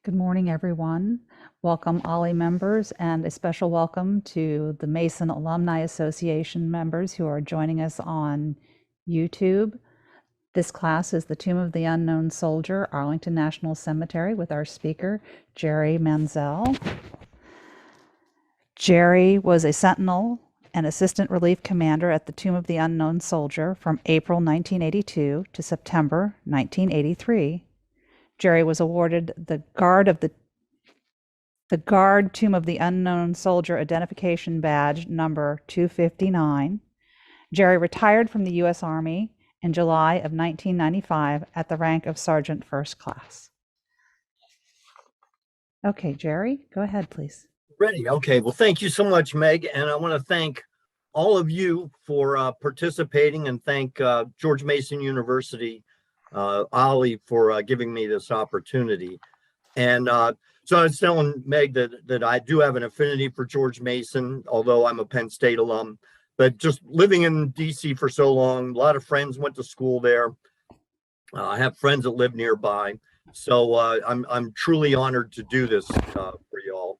Good morning, everyone. Welcome, OLLI members, and a special welcome to the Mason Alumni Association members who are joining us on YouTube. This class is The Tomb of the Unknown Soldier, Arlington National Cemetery, with our speaker, Gerry Mansell. Gerry was a sentinel and assistant relief commander at the Tomb of the Unknown Soldier from April 1982 to September 1983. Gerry was awarded the Guard Tomb of the Unknown Soldier Identification Badge number 259. Gerry retired from the U.S. Army in July of 1995 at the rank of Sergeant First Class. Okay, Gerry, go ahead, please. Ready. Okay. Well, thank you so much, Meg. And I want to thank all of you for participating and thank George Mason University, OLLI, for giving me this opportunity. And so I was telling Meg that I do have an affinity for George Mason, although I'm a Penn State alum. But just living in DC for so long, a lot of friends went to school there. I have friends that live nearby. So I'm truly honored to do this for y'all.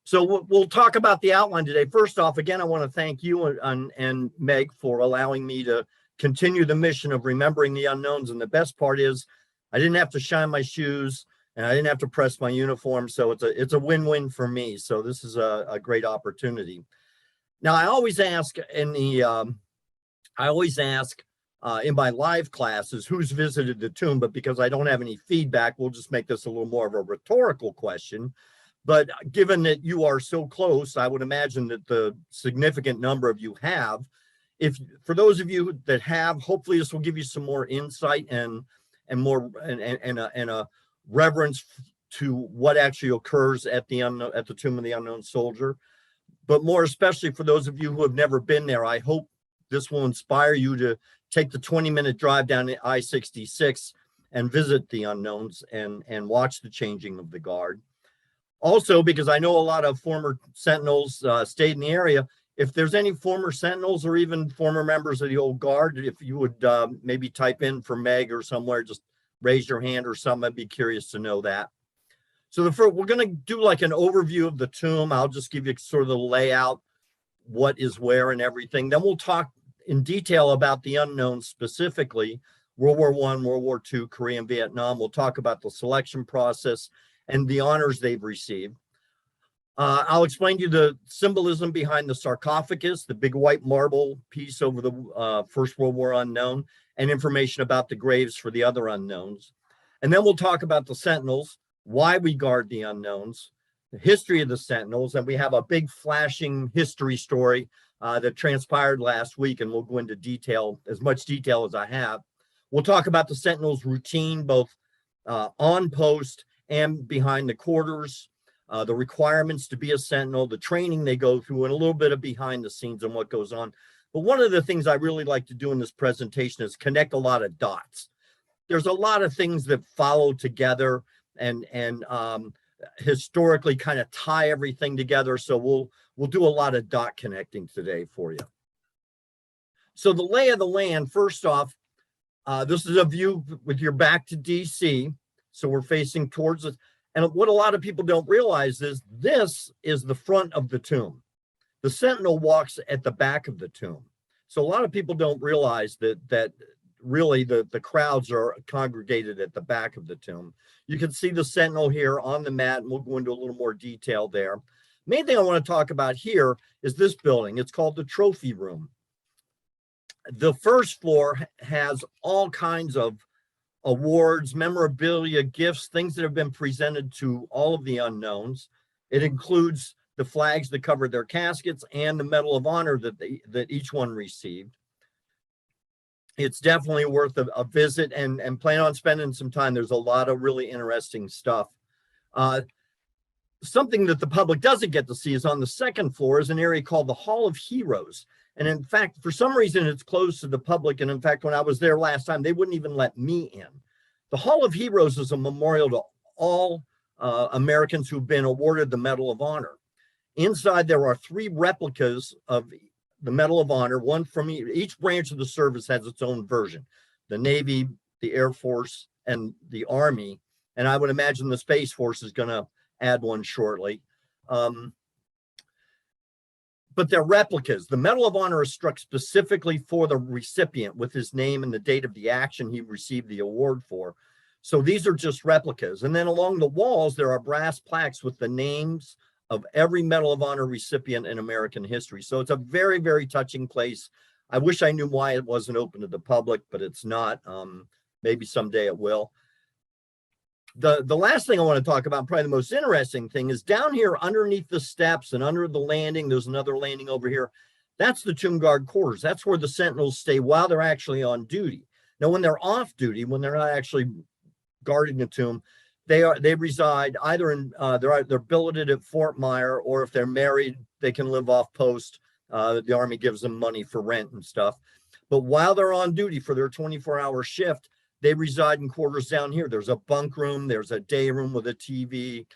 So we'll talk about the outline today. First off, again, I want to thank you and Meg for allowing me to continue the mission of remembering the unknowns. And the best part is I didn't have to shine my shoes and I didn't have to press my uniform. So it's a win-win for me. So this is a great opportunity. Now, I always ask in my live classes who's visited the tomb, but because I don't have any feedback, we'll just make this a little more of a rhetorical question. But given that you are so close, I would imagine that the significant number of you have. If for those of you that have, hopefully this will give you some more insight and a reverence to what actually occurs at the Tomb of the Unknown Soldier. But more especially for those of you who have never been there, I hope this will inspire you to take the 20-minute drive down to I-66 and visit the unknowns and watch the changing of the guard. Also, because I know a lot of former Sentinels stayed in the area, if there's any former Sentinels or even former members of the old guard, if you would maybe type in for Meg or somewhere, just raise your hand or something, I'd be curious to know that. So we're going to do like an overview of the tomb. I'll just give you sort of the layout, what is where and everything. Then we'll talk in detail about the unknowns, specifically World War I, World War II, Korea and Vietnam. We'll talk about the selection process and the honors they've received. I'll explain to you the symbolism behind the sarcophagus, the big white marble piece over the First World War unknown, and information about the graves for the other unknowns. And then we'll talk about the Sentinels, why we guard the unknowns, the history of the Sentinels, and we have a big flashing history story that transpired last week, and we'll go into detail, as much detail as I have. We'll talk about the Sentinels' routine, both on post and behind the quarters, the requirements to be a Sentinel, the training they go through, and a little bit of behind the scenes and what goes on. But one of the things I really like to do in this presentation is connect a lot of dots. There's a lot of things that follow together and historically kind of tie everything together. So we'll do a lot of dot connecting today for you. So the lay of the land, first off, this is a view with your back to DC. So we're facing towards it. And what a lot of people don't realize is this is the front of the tomb. The sentinel walks at the back of the tomb. So a lot of people don't realize that really the crowds are congregated at the back of the tomb. You can see the sentinel here on the mat, and we'll go into a little more detail there. Main thing I want to talk about here is this building. It's called the trophy room. The first floor has all kinds of awards, memorabilia, gifts, things that have been presented to all of the unknowns. It includes the flags that covered their caskets and the Medal of Honor that each one received. It's definitely worth a visit and plan on spending some time. There's a lot of really interesting stuff. Something that the public doesn't get to see is on the second floor is an area called the Hall of Heroes. And in fact, for some reason, it's closed to the public. And in fact, when I was there last time, they wouldn't even let me in. The Hall of Heroes is a memorial to all Americans who've been awarded the Medal of Honor. Inside, there are 3 replicas of the Medal of Honor, one from each branch of the service has its own version. The Navy, the Air Force, and the Army And I would imagine the Space Force is going to add one shortly. But they're replicas. The Medal of Honor is struck specifically for the recipient with his name and the date of the action he received the award for. So these are just replicas. And then along the walls, there are brass plaques with the names of every Medal of Honor recipient in American history. So it's a very, very touching place. I wish I knew why it wasn't open to the public, but it's not. Maybe someday it will. The last thing I want to talk about, probably the most interesting thing, is down here underneath the steps and under the landing. There's another landing over here. That's the tomb guard quarters. That's where the sentinels stay while they're actually on duty. Now, when they're off duty, when they're not actually guarding the tomb, they reside either in they're billeted at Fort Myer, or if they're married, they can live off post. The Army gives them money for rent and stuff. But while they're on duty for their 24-hour shift, they reside in quarters down here. There's a bunk room, there's a day room with a TV.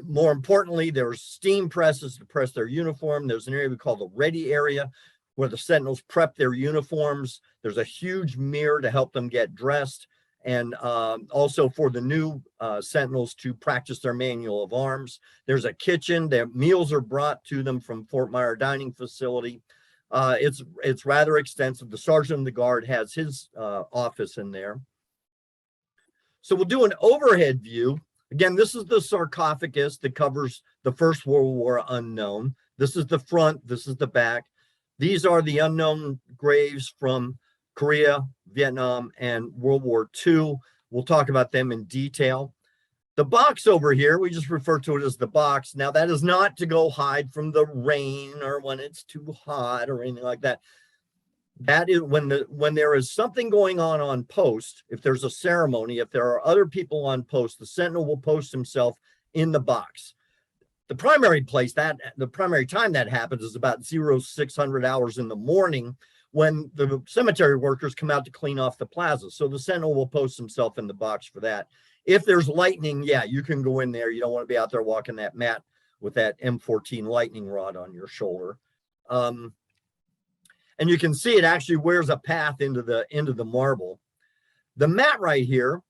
More importantly, there's steam presses to press their uniform. There's an area we call the ready area where the sentinels prep their uniforms. There's a huge mirror to help them get dressed. And also for the new sentinels to practice their manual of arms. There's a kitchen. Their meals are brought to them from Fort Myer dining facility. It's rather extensive. The sergeant of the guard has his office in there. So we'll do an overhead view. Again, this is the sarcophagus that covers the First World War unknown. This is the front. This is the back. These are the unknown graves from Korea, Vietnam, and World War II. We'll talk about them in detail. The box over here, we just refer to it as the box. Now, that is not to go hide from the rain or when it's too hot or anything like that. That is when there is something going on post, if there's a ceremony, if there are other people on post, the sentinel will post himself in the box. The primary time that happens is about 0600 hours in the morning when the cemetery workers come out to clean off the plaza. So the sentinel will post himself in the box for that. If there's lightning, yeah, you can go in there. You don't want to be out there walking that mat with that M14 lightning rod on your shoulder. And you can see it actually wears a path into the marble. The mat right here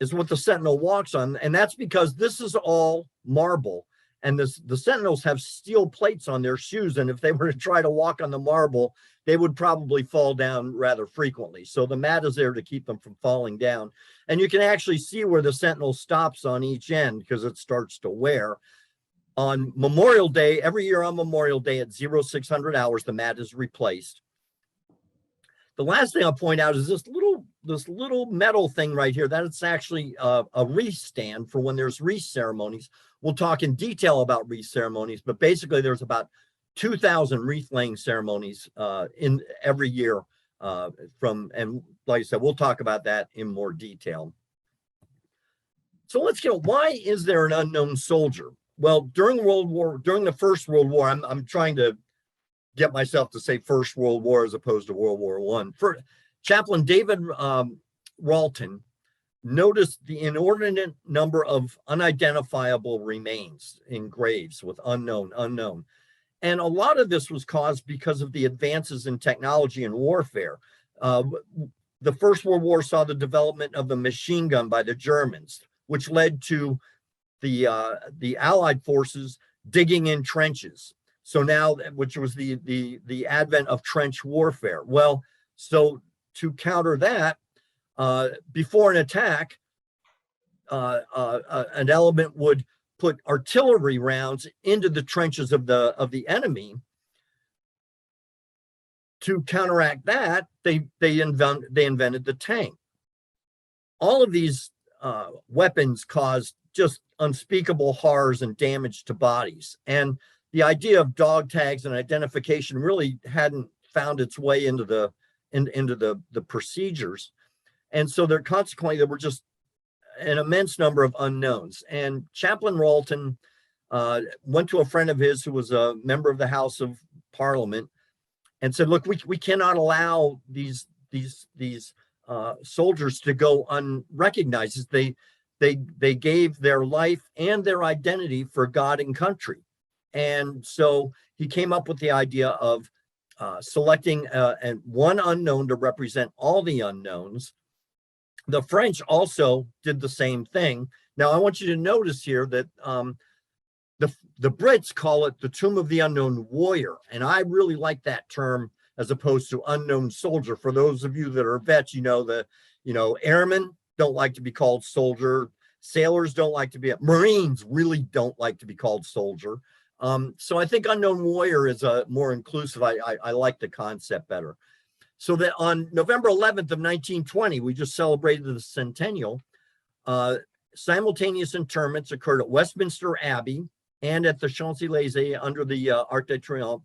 is what the sentinel walks on, and that's because this is all marble. And the sentinels have steel plates on their shoes, and if they were to try to walk on the marble, they would probably fall down rather frequently. So the mat is there to keep them from falling down. And you can actually see where the sentinel stops on each end because it starts to wear. On Memorial Day, every year on Memorial Day at 0600 hours, the mat is replaced. The last thing I'll point out is this little metal thing right here. That it's actually a wreath stand for when there's wreath ceremonies. We'll talk in detail about wreath ceremonies, but basically there's about 2,000 wreath laying ceremonies in every year and like I said, we'll talk about that in more detail. So let's get, why is there an unknown soldier? Well, during the First World War, I'm trying to get myself to say First World War as opposed to World War I. Chaplain David Ralton noticed the inordinate number of unidentifiable remains in graves with unknown. And a lot of this was caused because of the advances in technology and warfare. The First World War saw the development of the machine gun by the Germans, which led to the Allied forces digging in trenches. So now, which was the advent of trench warfare. Well, so to counter that, before an attack, an element would put artillery rounds into the trenches of the enemy. To counteract that, they invented the tank. All of these weapons caused just unspeakable horrors and damage to bodies. And the idea of dog tags and identification really hadn't found its way into the procedures. And so there were just an immense number of unknowns. And Chaplain Ralton went to a friend of his who was a member of the House of Parliament and said, look, we cannot allow these soldiers to go unrecognized. They gave their life and their identity for God and country. And so he came up with the idea of selecting one unknown to represent all the unknowns. The French also did the same thing. Now, I want you to notice here that the Brits call it the Tomb of the Unknown Warrior, and I really like that term as opposed to unknown soldier. For those of you that are vets, airmen don't like to be called soldier. Sailors don't like to be. Marines really don't like to be called soldier. So I think unknown warrior is a more inclusive. I like the concept better. So that on November 11th of 1920, we just celebrated the centennial. Simultaneous interments occurred at Westminster Abbey and at the Champs-Élysées under the Arc de Triomphe.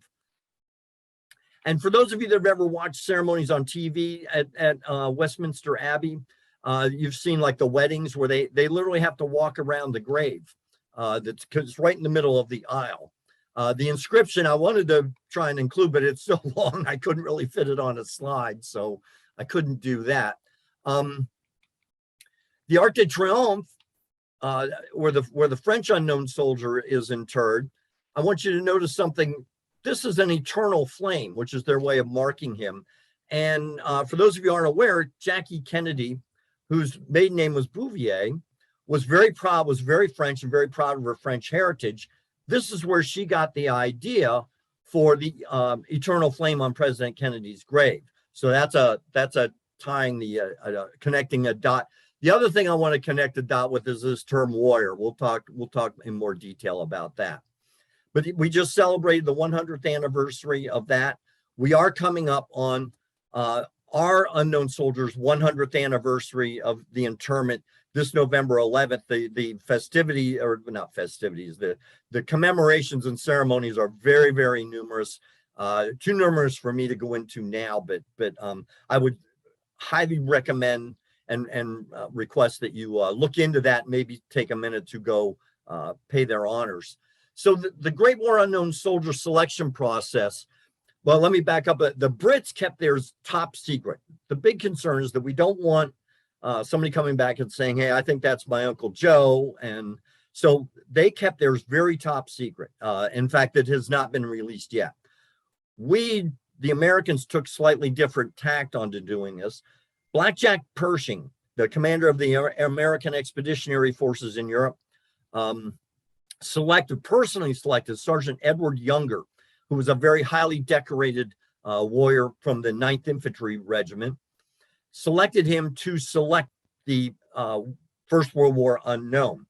And for those of you that have ever watched ceremonies on TV at Westminster Abbey, you've seen like the weddings where they literally have to walk around the grave. That's because it's right in the middle of the aisle. The inscription I wanted to try and include, but it's so long I couldn't really fit it on a slide, so I couldn't do that. The Arc de Triomphe, where the French unknown soldier is interred, I want you to notice something. This is an eternal flame, which is their way of marking him. And for those of you who aren't aware, Jackie Kennedy, whose maiden name was Bouvier, was very French and very proud of her French heritage. This is where she got the idea for the eternal flame on President Kennedy's grave. So that's a connecting a dot. The other thing I want to connect the dot with is this term warrior. We'll talk in more detail about that. But we just celebrated the 100th anniversary of that. We are coming up on our unknown soldiers' 100th anniversary of the interment this November 11th. The festivity, or not festivities, the commemorations and ceremonies are very, very numerous. Too numerous for me to go into now, but I would highly recommend and request that you look into that, maybe take a minute to go pay their honors. So the Great War Unknown Soldier selection process, well, let me back up. The Brits kept theirs top secret. The big concern is that we don't want somebody coming back and saying, hey, I think that's my Uncle Joe. And so they kept theirs very top secret. In fact, it has not been released yet. The Americans, took slightly different tact onto doing this. Blackjack Pershing, the commander of the American Expeditionary Forces in Europe, personally selected Sergeant Edward Younger, who was a very highly decorated warrior from the 9th Infantry Regiment, selected him to select the First World War unknown.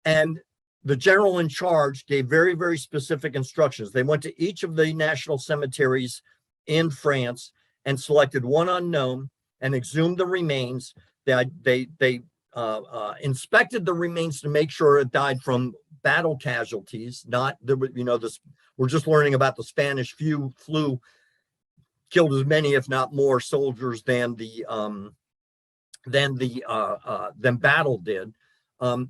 And the general in charge gave very, very specific instructions. They went to each of the national cemeteries in France and selected one unknown and exhumed the remains. They inspected the remains to make sure it died from battle casualties, not this. We're just learning about the Spanish flu killed as many, if not more, soldiers than battle did.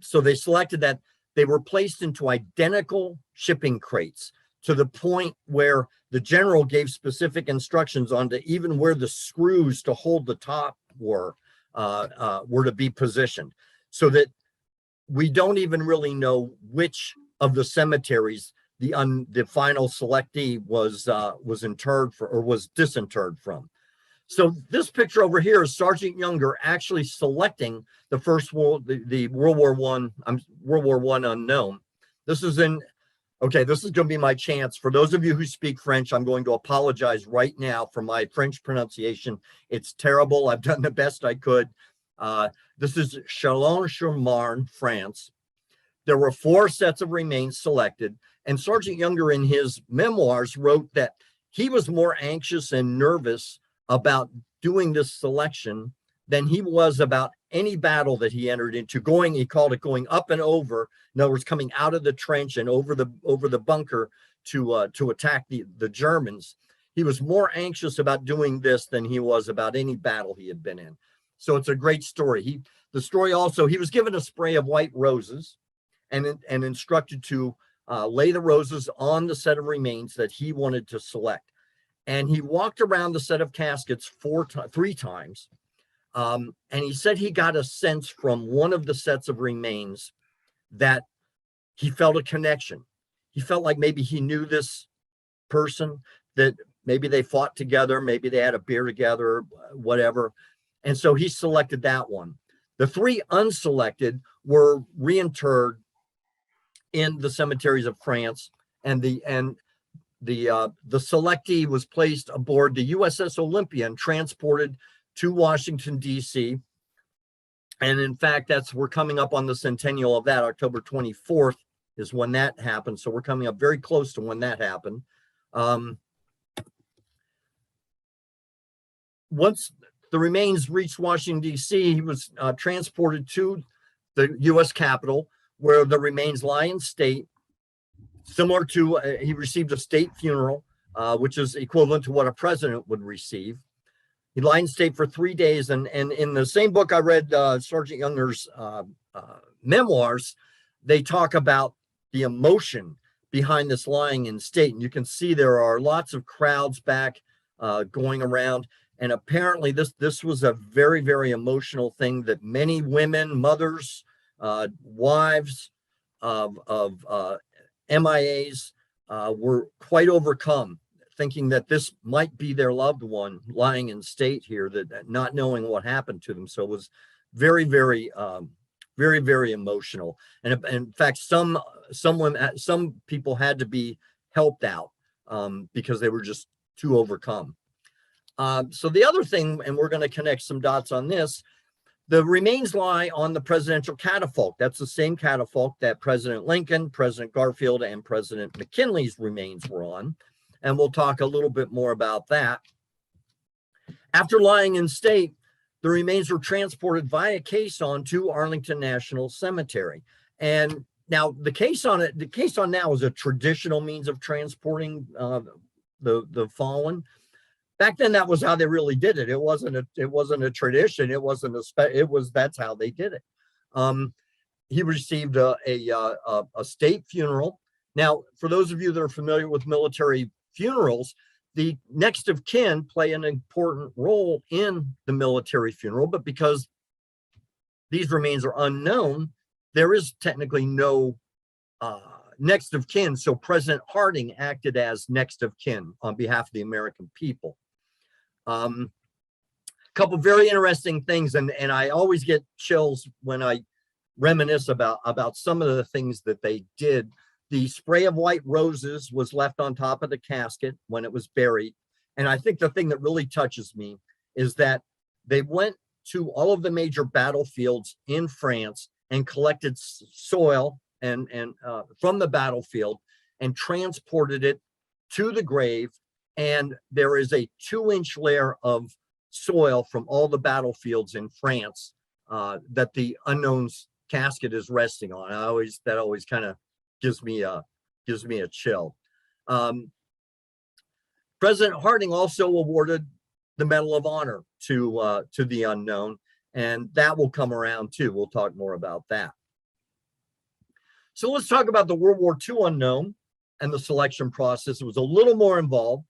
So they selected that. They were placed into identical shipping crates to the point where the general gave specific instructions on to even where the screws to hold the top were to be positioned, so that we don't even really know which of the cemeteries the final selectee was interred for or was disinterred from. So this picture over here is Sergeant Younger actually selecting the World War I unknown. This is going to be my chance. For those of you who speak French, I'm going to apologize right now for my French pronunciation. It's terrible. I've done the best I could. This is Chalon-sur-Marne, France. There were 4 sets of remains selected, and Sergeant Younger in his memoirs wrote that he was more anxious and nervous about doing this selection than he was about any battle that he entered into. He called it going up and over. In other words, coming out of the trench and over the bunker to attack the Germans. He was more anxious about doing this than he was about any battle he had been in. So it's a great story. The story also, he was given a spray of white roses and instructed to lay the roses on the set of remains that he wanted to select. And he walked around the set of caskets 3 times. And he said he got a sense from one of the sets of remains that he felt a connection. He felt like maybe he knew this person, that maybe they fought together, maybe they had a beer together, whatever. And so he selected that one. The 3 unselected were reinterred in the cemeteries of France, and the selectee was placed aboard the USS Olympia and transported to Washington, D.C. And in fact, we're coming up on the centennial of that. October 24th is when that happened. So we're coming up very close to when that happened. Once the remains reached Washington, D.C., he was transported to the U.S. Capitol, where the remains lie in state, similar to he received a state funeral, which is equivalent to what a president would receive. He lied in state for 3 days, and in the same book I read, Sergeant Younger's memoirs, they talk about the emotion behind this lying in state. And you can see there are lots of crowds back going around. And apparently this was a very, very emotional thing that many women, mothers, wives of MIAs were quite overcome, thinking that this might be their loved one lying in state here, that not knowing what happened to them. So it was very, very, very, very emotional. And in fact, some people had to be helped out because they were just too overcome. So the other thing, and we're going to connect some dots on this, the remains lie on the presidential catafalque. That's the same catafalque that President Lincoln, President Garfield, and President McKinley's remains were on. And we'll talk a little bit more about that. After lying in state, the remains were transported via caisson to Arlington National Cemetery. And now the caisson now is a traditional means of transporting the fallen. Back then, that was how they really did it. It wasn't a tradition. That's how they did it. He received a state funeral. Now, for those of you that are familiar with military funerals, the next of kin play an important role in the military funeral, but because these remains are unknown, there is technically no next of kin. So President Harding acted as next of kin on behalf of the American people. Couple very interesting things, and I always get chills when I reminisce about some of the things that they did. The spray of white roses was left on top of the casket when it was buried. And I think the thing that really touches me is that they went to all of the major battlefields in France and collected soil and from the battlefield and transported it to the grave. And there is a 2-inch layer of soil from all the battlefields in France that the unknown's casket is resting on. That always kind of gives me a chill. President Harding also awarded the Medal of Honor to the unknown, and that will come around too. We'll talk more about that. So let's talk about the World War II unknown and the selection process. It was a little more involved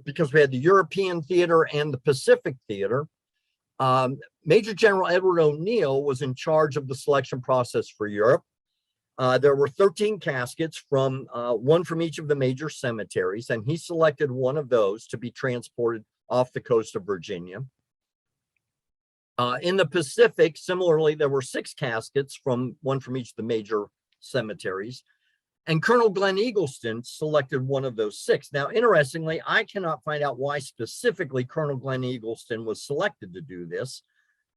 because we had the European theater and the Pacific theater. Major General Edward O'Neill was in charge of the selection process for Europe. There were 13 caskets, one from each of the major cemeteries, and he selected one of those to be transported off the coast of Virginia. In the Pacific, similarly, there were 6 caskets, one from each of the major cemeteries, and Colonel Glenn Eagleston selected one of those 6. Now, interestingly, I cannot find out why specifically Colonel Glenn Eagleston was selected to do this.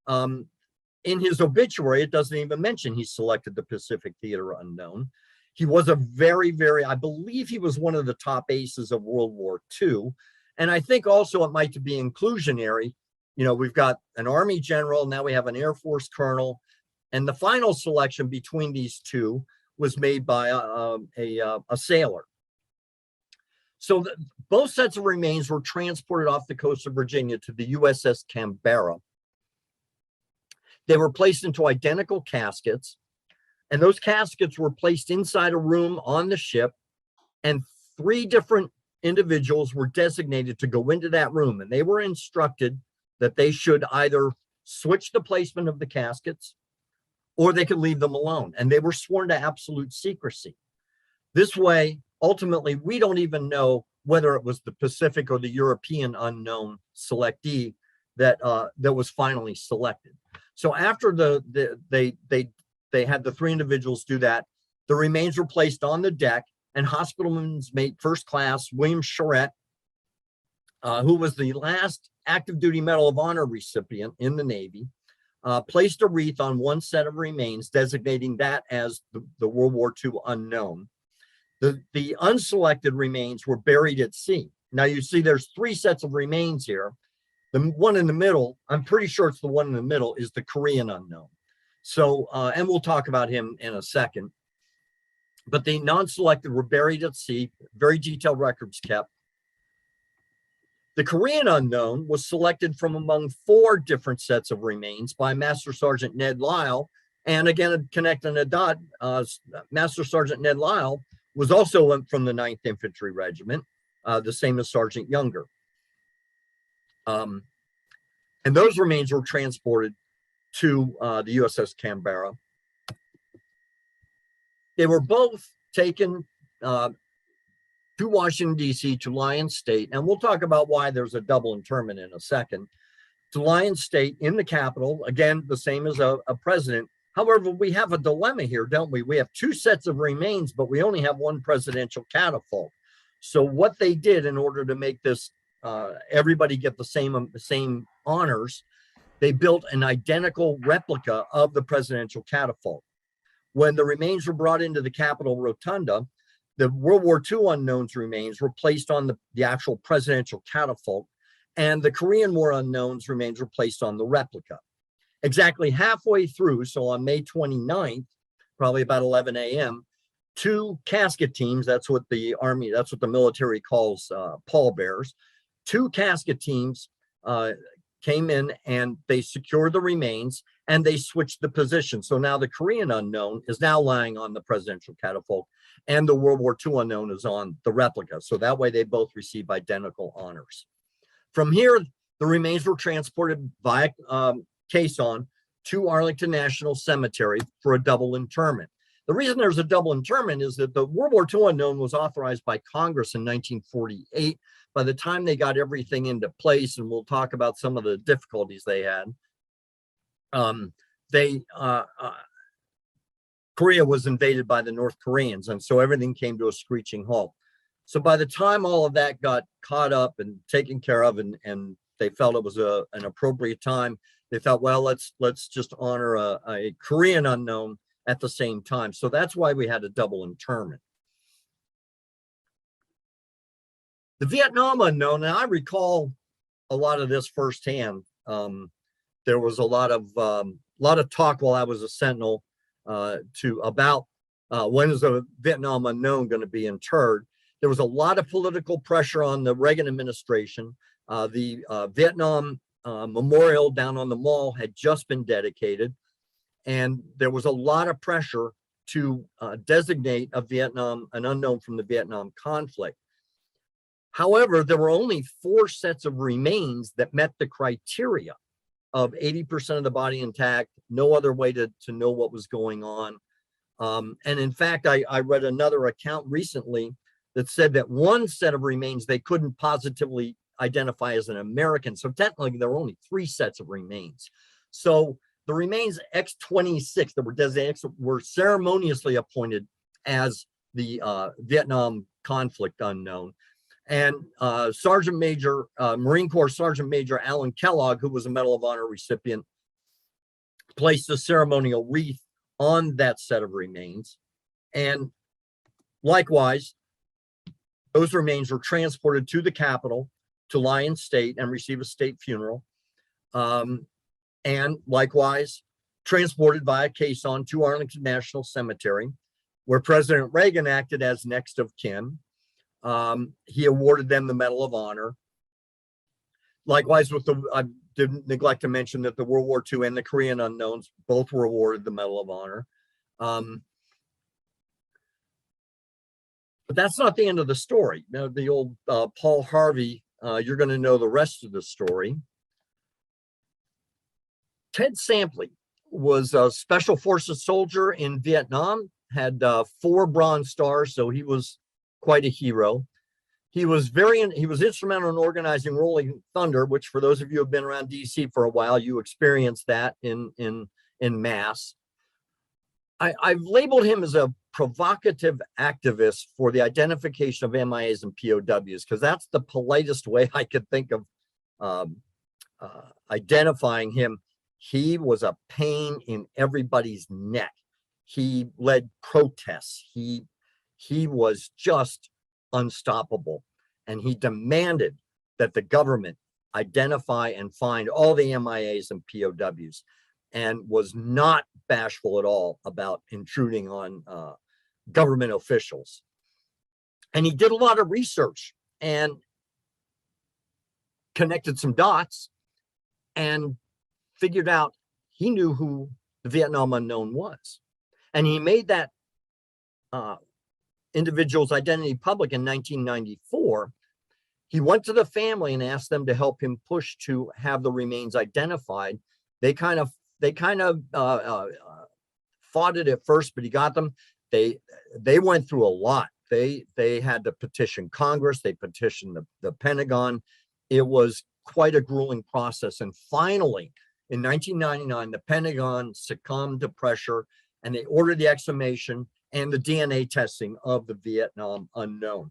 In his obituary, it doesn't even mention he selected the Pacific Theater unknown. He was a I believe he was one of the top aces of World War II. And I think also it might be inclusionary. You know, we've got an Army general, now we have an Air Force colonel, and the final selection between these two was made by a sailor. So both sets of remains were transported off the coast of Virginia to the USS Canberra. They were placed into identical caskets, and those caskets were placed inside a room on the ship, and 3 different individuals were designated to go into that room, and they were instructed that they should either switch the placement of the caskets or they could leave them alone, and they were sworn to absolute secrecy. This way, ultimately, we don't even know whether it was the Pacific or the European unknown selectee that was finally selected. So after they had the 3 individuals do that, the remains were placed on the deck, and Hospitalman's Mate First Class William Charette, who was the last active duty Medal of Honor recipient in the Navy, placed a wreath on one set of remains, designating that as the World War II unknown. The unselected remains were buried at sea. Now you see there's 3 sets of remains here. The one in the middle, I'm pretty sure it's the one in the middle, is the Korean unknown. So, and we'll talk about him in a second. But the non-selected were buried at sea, very detailed records kept. The Korean unknown was selected from among 4 different sets of remains by Master Sergeant Ned Lyle. And again, connecting a dot, Master Sergeant Ned Lyle was also from the 9th Infantry Regiment, the same as Sergeant Younger. And those remains were transported to the USS Canberra. They were both taken to Washington, D.C., to Lyon State, and we'll talk about why there's a double interment in a second, to Lyon State in the Capitol, again, the same as a president. However, we have a dilemma here, don't we? We have 2 sets of remains, but we only have 1 presidential catafalque. So what they did in order to make this, everybody get the same honors, they built an identical replica of the presidential catafalque. When the remains were brought into the Capitol Rotunda, the World War II unknowns remains were placed on the actual presidential catafalque, and the Korean War unknowns remains were placed on the replica. Exactly halfway through, so on May 29th, probably about 11 a.m., 2 casket teams, that's what the Army, that's what the military calls pallbearers, 2 casket teams came in and they secured the remains and they switched the position. So now the Korean unknown is now lying on the presidential catafalque and the World War II unknown is on the replica. So that way they both receive identical honors. From here, the remains were transported via caisson to Arlington National Cemetery for a double interment. The reason there's a double interment is that the World War II unknown was authorized by Congress in 1948. By the time they got everything into place, and we'll talk about some of the difficulties they had, Korea was invaded by the North Koreans, and so everything came to a screeching halt. So by the time all of that got caught up and taken care of, and they felt it was an appropriate time, they thought, well, let's just honor a Korean unknown at the same time. So that's why we had a double interment. The Vietnam unknown, and I recall a lot of this firsthand. There was a lot of talk while I was a sentinel about when is the Vietnam unknown going to be interred. There was a lot of political pressure on the Reagan administration. The Vietnam Memorial down on the Mall had just been dedicated, and there was a lot of pressure to designate an unknown from the Vietnam conflict. However, there were only 4 sets of remains that met the criteria of 80% of the body intact, no other way to know what was going on. And in fact, I read another account recently that said that 1 set of remains they couldn't positively identify as an American. So technically, there were only 3 sets of remains. So the remains X-26 that were designated were ceremoniously appointed as the Vietnam conflict unknown. And Marine Corps Sergeant Major Alan Kellogg, who was a Medal of Honor recipient, placed a ceremonial wreath on that set of remains. And likewise, those remains were transported to the Capitol, to Lyon State, and receive a state funeral. And likewise, transported via caisson to Arlington National Cemetery, where President Reagan acted as next of kin. He awarded them the Medal of Honor. Likewise, I didn't neglect to mention that the World War II and the Korean unknowns both were awarded the Medal of Honor. But that's not the end of the story. Now, the old Paul Harvey, you're going to know the rest of the story. Ted Sampley was a Special Forces soldier in Vietnam, had 4 Bronze Stars, so he was quite a hero. He was instrumental in organizing Rolling Thunder, which for those of you who have been around DC for a while, you experienced that in mass. I've labeled him as a provocative activist for the identification of MIAs and POWs, because that's the politest way I could think of identifying him. He was a pain in everybody's neck. He led protests. He was just unstoppable. And he demanded that the government identify and find all the MIAs and POWs, and was not bashful at all about intruding on government officials. And he did a lot of research and connected some dots and figured out he knew who the Vietnam unknown was. And he made that individual's identity public in 1994. He went to the family and asked them to help him push to have the remains identified. They kind of fought it at first, but he got them. They went through a lot. They had to petition Congress. They petitioned the Pentagon. It was quite a grueling process. And finally, in 1999, the Pentagon succumbed to pressure, and they ordered the exhumation and the DNA testing of the Vietnam unknown.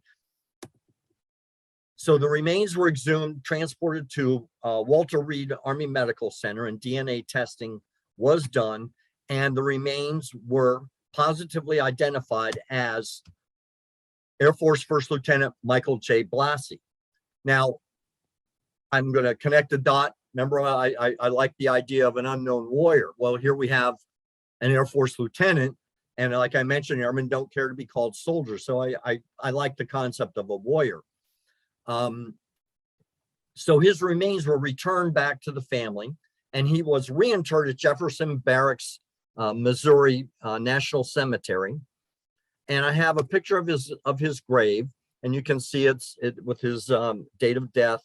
So the remains were exhumed, transported to Walter Reed Army Medical Center, and DNA testing was done, and the remains were positively identified as Air Force First Lieutenant Michael J. Blassie. Now, I'm going to connect the dot. Remember, I like the idea of an unknown warrior. Well, here we have an Air Force lieutenant, and like I mentioned, airmen don't care to be called soldiers, so I like the concept of a warrior. So his remains were returned back to the family, and he was reinterred at Jefferson Barracks, Missouri National Cemetery. And I have a picture of his grave, and you can see it with his date of death.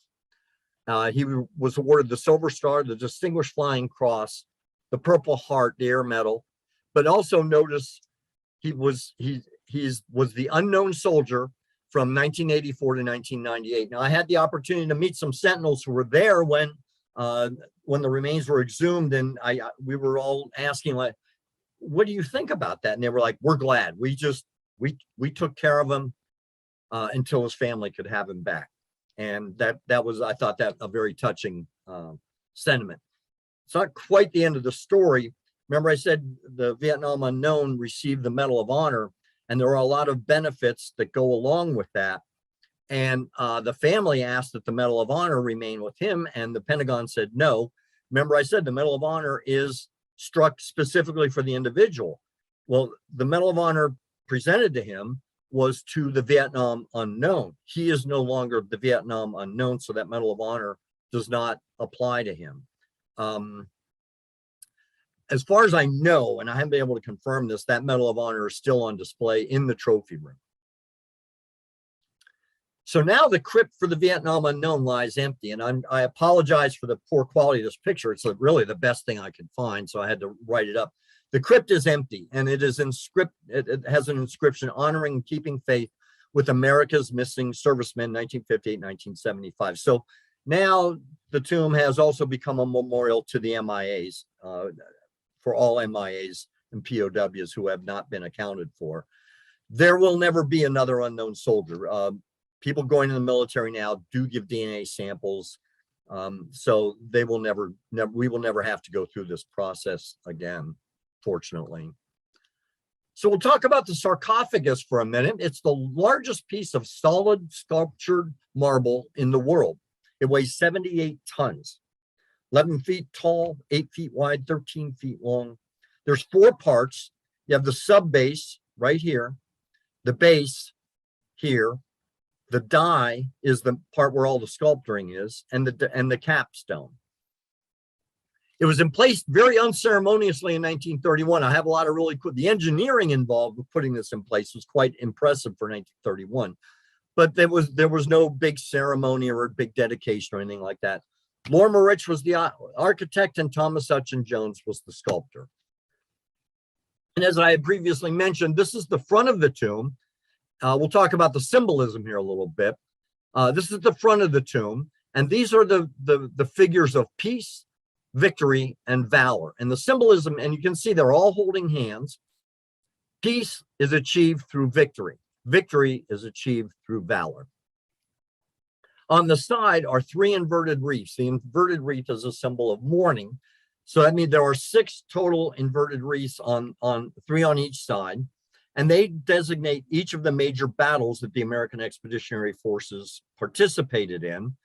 He was awarded the Silver Star, the Distinguished Flying Cross, the Purple Heart, the Air Medal. But also notice he was the unknown soldier from 1984 to 1998. Now, I had the opportunity to meet some sentinels who were there when the remains were exhumed, and we were all asking, like, what do you think about that? And they were like, we're glad. We took care of him until his family could have him back. And that was, I thought that a very touching sentiment. It's not quite the end of the story. Remember, I said the Vietnam unknown received the Medal of Honor, and there are a lot of benefits that go along with that. And the family asked that the Medal of Honor remain with him, and the Pentagon said no. Remember, I said the Medal of Honor is struck specifically for the individual. Well, the Medal of Honor presented to him was to the Vietnam unknown. He is no longer the Vietnam unknown, so that Medal of Honor does not apply to him. As far as I know, and I haven't been able to confirm this, that Medal of Honor is still on display in the trophy room. So now the crypt for the Vietnam unknown lies empty, and I apologize for the poor quality of this picture. It's really the best thing I could find, so I had to write it up. The crypt is empty, and it has an inscription honoring and keeping faith with America's missing servicemen, 1958-1975. So now the tomb has also become a memorial to the MIAs, for all MIAs and POWs who have not been accounted for. There will never be another unknown soldier. People going in the military now do give DNA samples, so we will never have to go through this process again, fortunately. So we'll talk about the sarcophagus for a minute. It's the largest piece of solid sculptured marble in the world. It weighs 78 tons, 11 feet tall, 8 feet wide, 13 feet long. There's 4 parts. You have the sub base right here, the base here, the die is the part where all the sculpturing is, and the capstone. It was in place very unceremoniously in 1931. I have a lot of really cool, the engineering involved with putting this in place was quite impressive for 1931, but there was no big ceremony or a big dedication or anything like that. Lorimer Rich was the architect, and Thomas Hutchin Jones was the sculptor. And as I had previously mentioned, this is the front of the tomb. We'll talk about the symbolism here a little bit. This is the front of the tomb, and these are the figures of peace, victory, and valor. And the symbolism, and you can see they're all holding hands. Peace is achieved through victory. Victory is achieved through valor. On the side are 3 inverted wreaths. The inverted wreath is a symbol of mourning. So that means there are 6 total inverted wreaths on 3 on each side. And they designate each of the major battles that the American Expeditionary Forces participated in.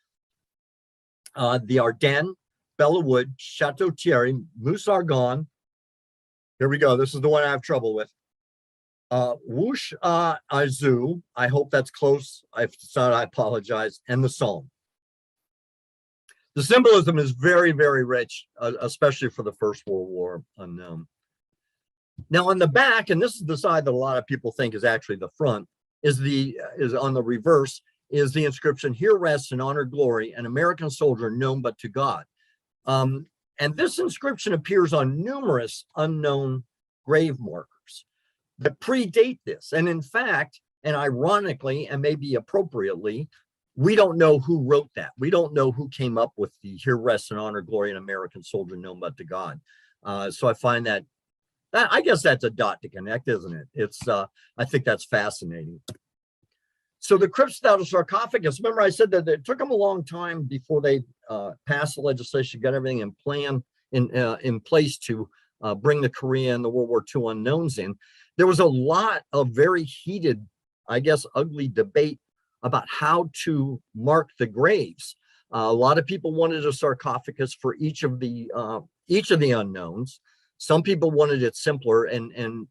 The Ardennes, Belleau Wood, Chateau Thierry, Meuse-Argonne. Here we go. This is the one I have trouble with. Woosh Azu, I hope that's close. If it's not, I apologize. And the Somme. The symbolism is very, very rich, especially for the First World War unknown. Now on the back, and this is the side that a lot of people think is actually the front, is on the reverse, is the inscription, "Here rests in honor, glory, an American soldier known but to God." And this inscription appears on numerous unknown grave markers that predate this. And in fact, and ironically, and maybe appropriately, we don't know who wrote that. We don't know who came up with the "Here rests in honor, glory, an American soldier known but to God." So I find that I guess that's a dot to connect, isn't it? It's I think that's fascinating. So the crypts without a sarcophagus, remember I said that it took them a long time before they passed the legislation, got everything in place to bring the Korea and the World War II unknowns in. There was a lot of very heated, I guess, ugly debate about how to mark the graves. A lot of people wanted a sarcophagus for each of the unknowns. Some people wanted it simpler, and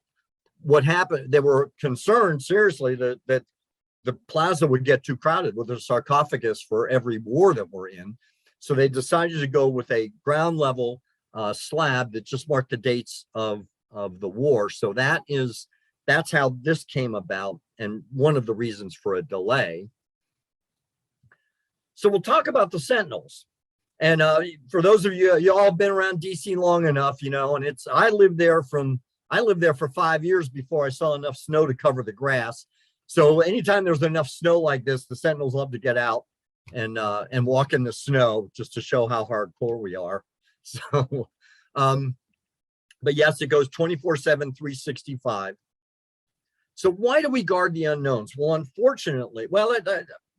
what happened, they were concerned seriously that the plaza would get too crowded with a sarcophagus for every war that we're in. So they decided to go with a ground level slab that just marked the dates of the war. So that's how this came about, and one of the reasons for a delay. So we'll talk about the sentinels. And for those of you, you all been around DC long enough, you know, and I lived there for 5 years before I saw enough snow to cover the grass. So anytime there's enough snow like this, the sentinels love to get out and walk in the snow just to show how hardcore we are. So, but yes, it goes 24/7, 365. So why do we guard the unknowns? Well, unfortunately,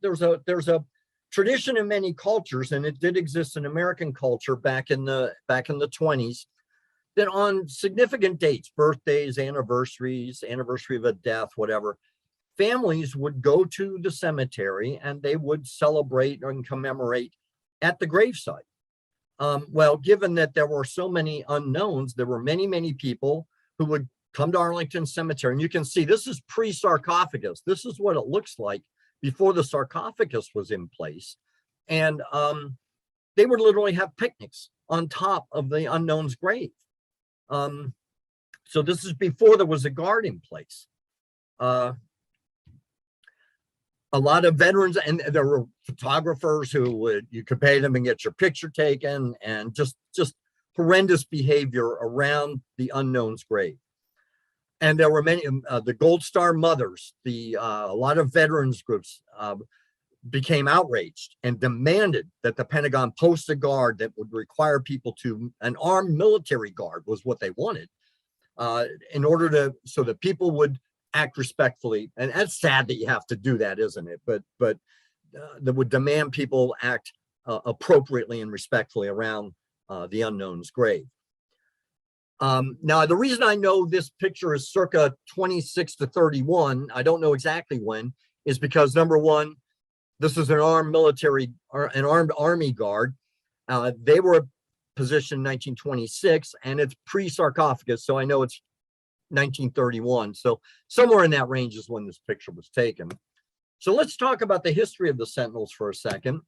there's a tradition in many cultures, and it did exist in American culture back in the 20s, that on significant dates, birthdays, anniversaries, anniversary of a death, whatever, families would go to the cemetery and they would celebrate and commemorate at the gravesite. Well, given that there were so many unknowns, there were many, many people who would come to Arlington Cemetery. And you can see this is pre-sarcophagus. This is what it looks like before the sarcophagus was in place. And they would literally have picnics on top of the unknown's grave. So this is before there was a guard in place. A lot of veterans, and there were photographers who you could pay them and get your picture taken, and just horrendous behavior around the unknown's grave. And there were many, the Gold Star Mothers, a lot of veterans groups became outraged and demanded that the Pentagon post a guard that would require people to, an armed military guard was what they wanted, in order so that people would act respectfully. And that's sad that you have to do that, isn't it? But that would demand people act appropriately and respectfully around the unknown's grave. Now, the reason I know this picture is circa 26 to 31, I don't know exactly when, is because number one, this is an armed military or an armed army guard. They were positioned in 1926, and it's pre-sarcophagus, so I know it's 1931. So somewhere in that range is when this picture was taken. So let's talk about the history of the Sentinels for a second.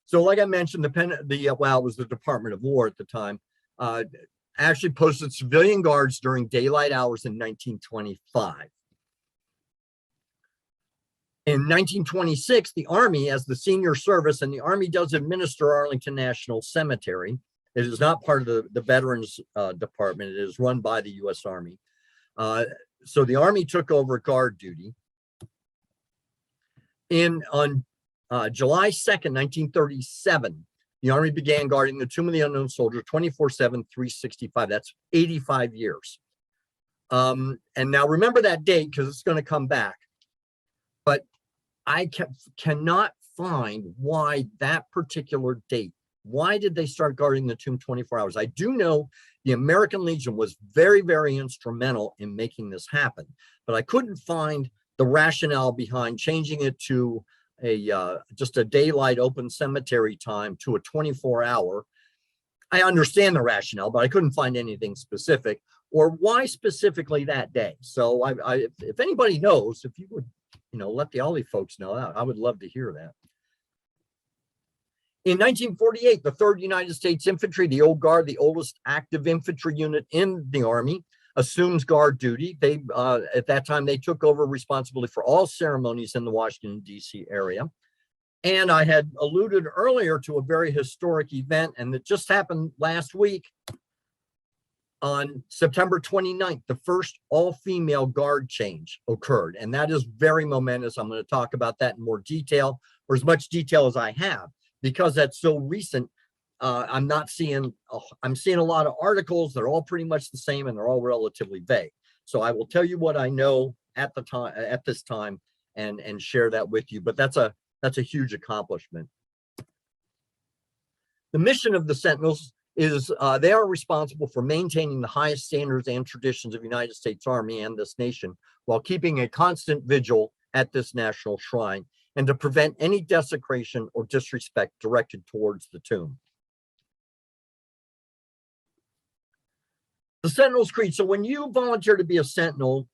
So like I mentioned, it was the Department of War at the time, actually posted civilian guards during daylight hours in 1925. In 1926, the Army, as the senior service, and the Army does administer Arlington National Cemetery. It is not part of the Veterans Department. It is run by the U.S. Army. So the Army took over guard duty. On July 2nd, 1937, the Army began guarding the Tomb of the Unknown Soldier 24/7, 365. That's 85 years. And now remember that date because it's going to come back. But I cannot find why that particular date. Why did they start guarding the tomb 24 hours? I do know the American Legion was very, very instrumental in making this happen, but I couldn't find the rationale behind changing it to just a daylight open cemetery time to a 24-hour. I understand the rationale, but I couldn't find anything specific or why specifically that day. So if anybody knows, if you would, let the Ollie folks know, I would love to hear that. In 1948, the 3rd United States Infantry, the Old Guard, the oldest active infantry unit in the Army, assumes guard duty. They, at that time, they took over responsibility for all ceremonies in the Washington, D.C. area. And I had alluded earlier to a very historic event, and that just happened last week. On September 29th, the first all-female guard change occurred, and that is very momentous. I'm going to talk about that in more detail, or as much detail as I have, because that's so recent. I'm seeing a lot of articles. They're all pretty much the same, and they're all relatively vague. So I will tell you what I know at this time, and share that with you. But that's a huge accomplishment. The mission of the Sentinels is they are responsible for maintaining the highest standards and traditions of the United States Army and this nation while keeping a constant vigil at this national shrine and to prevent any desecration or disrespect directed towards the tomb. The Sentinel's Creed. So when you volunteer to be a Sentinel,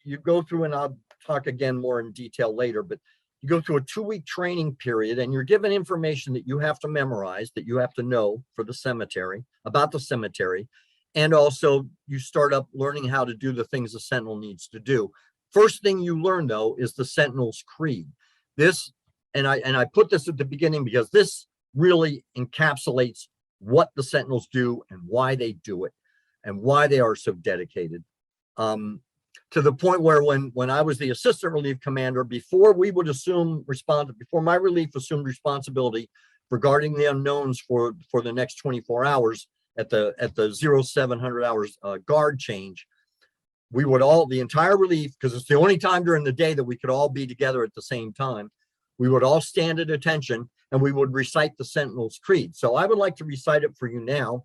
you go through, and I'll talk again more in detail later, but you go through a 2-week training period, and you're given information that you have to memorize, that you have to know for the cemetery, about the cemetery. And also you start up learning how to do the things a Sentinel needs to do. First thing you learn, though, is the Sentinel's Creed. This, and I put this at the beginning because this really encapsulates what the Sentinels do and why they do it and why they are so dedicated. To the point where when I was the assistant relief commander, before we would before my relief assumed responsibility for guarding the unknowns for the next 24 hours at the 0700 hours guard change, we would the entire relief, because it's the only time during the day that we could all be together at the same time, we would all stand at attention and we would recite the Sentinel's Creed. So I would like to recite it for you now.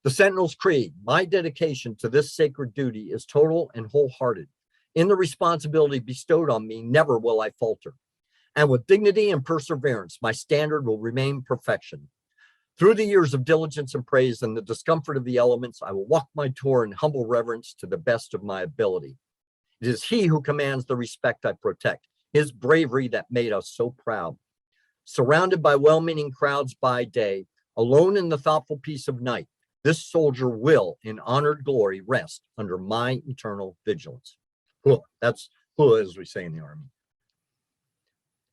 The Sentinel's Creed. My dedication to this sacred duty is total and wholehearted. In the responsibility bestowed on me, never will I falter. And with dignity and perseverance, my standard will remain perfection. Through the years of diligence and praise and the discomfort of the elements, I will walk my tour in humble reverence to the best of my ability. It is he who commands the respect I protect, his bravery that made us so proud. Surrounded by well-meaning crowds by day, alone in the thoughtful peace of night, this soldier will, in honored glory, rest under my eternal vigilance. That's as we say in the Army.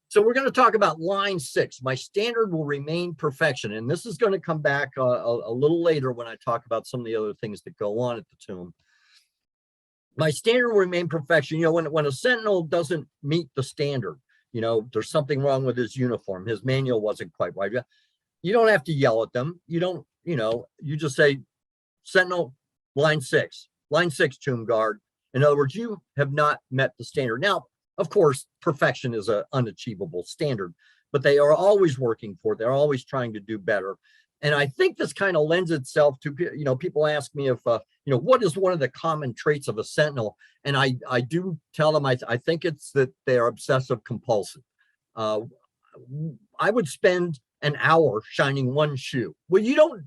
So we're going to talk about line 6. My standard will remain perfection. And this is going to come back a little later when I talk about some of the other things that go on at the tomb. My standard will remain perfection. When a Sentinel doesn't meet the standard, there's something wrong with his uniform. His manual wasn't quite right. You don't have to yell at them. You just say, Sentinel, line 6, tomb guard. In other words, you have not met the standard. Now, of course, perfection is an unachievable standard, but they are always working for it. They're always trying to do better. And I think this kind of lends itself to, people ask me if, what is one of the common traits of a Sentinel? And I do tell them, I think it's that they are obsessive compulsive. I would spend an hour shining one shoe. Well, you don't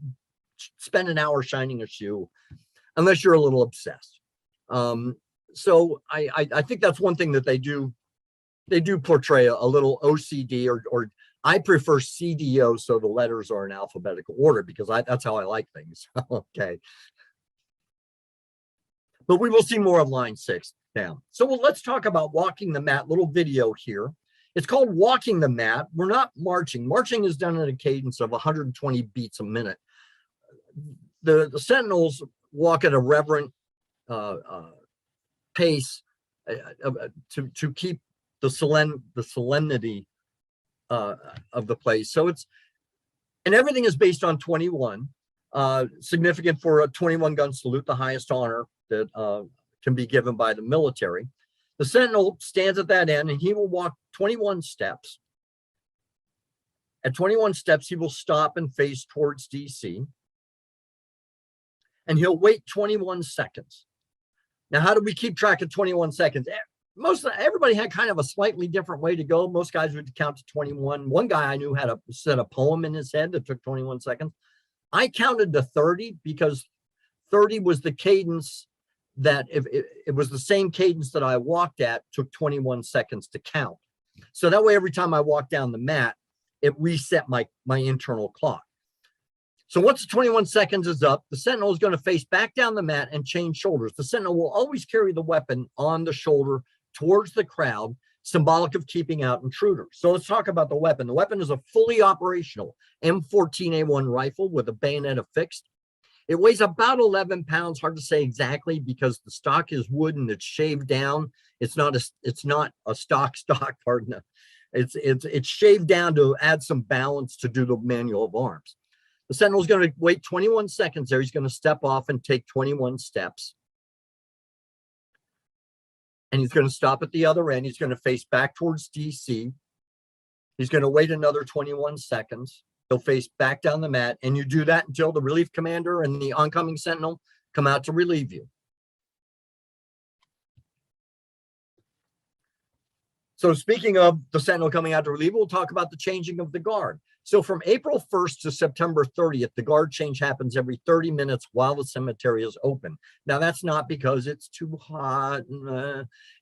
spend an hour shining a shoe unless you're a little obsessed. So I think that's one thing that they do portray a little OCD, or I prefer CDO, so the letters are in alphabetical order, because that's how I like things. Okay. But we will see more of line 6 now. So let's talk about walking the mat. Little video here. It's called walking the mat. We're not marching. Marching is done at a cadence of 120 beats a minute. The Sentinels walk at a reverent pace to keep the solemnity of the place. So and everything is based on 21, significant for a 21 gun salute, the highest honor that can be given by the military. The sentinel stands at that end and he will walk 21 steps. At 21 steps, he will stop and face towards DC. And he'll wait 21 seconds. Now, how do we keep track of 21 seconds? Everybody had kind of a slightly different way to go. Most guys would count to 21. One guy I knew had said a poem in his head that took 21 seconds. I counted to 30 because 30 was the cadence that if it was the same cadence that I walked at, took 21 seconds to count. So that way, every time I walked down the mat, it reset my internal clock. So once the 21 seconds is up, the sentinel is going to face back down the mat and change shoulders. The sentinel will always carry the weapon on the shoulder towards the crowd, symbolic of keeping out intruders. So let's talk about the weapon. The weapon is a fully operational M14A1 rifle with a bayonet affixed. It weighs about 11 pounds, hard to say exactly because the stock is wood and it's shaved down. It's not a stock, pardon me. It's shaved down to add some balance to do the manual of arms. The sentinel is going to wait 21 seconds there. He's going to step off and take 21 steps. And he's going to stop at the other end. He's going to face back towards DC. He's going to wait another 21 seconds. He'll face back down the mat. And you do that until the relief commander and the oncoming sentinel come out to relieve you. So speaking of the sentinel coming out to relieve, we'll talk about the changing of the guard. So from April 1st to September 30th, the guard change happens every 30 minutes while the cemetery is open. Now, that's not because it's too hot.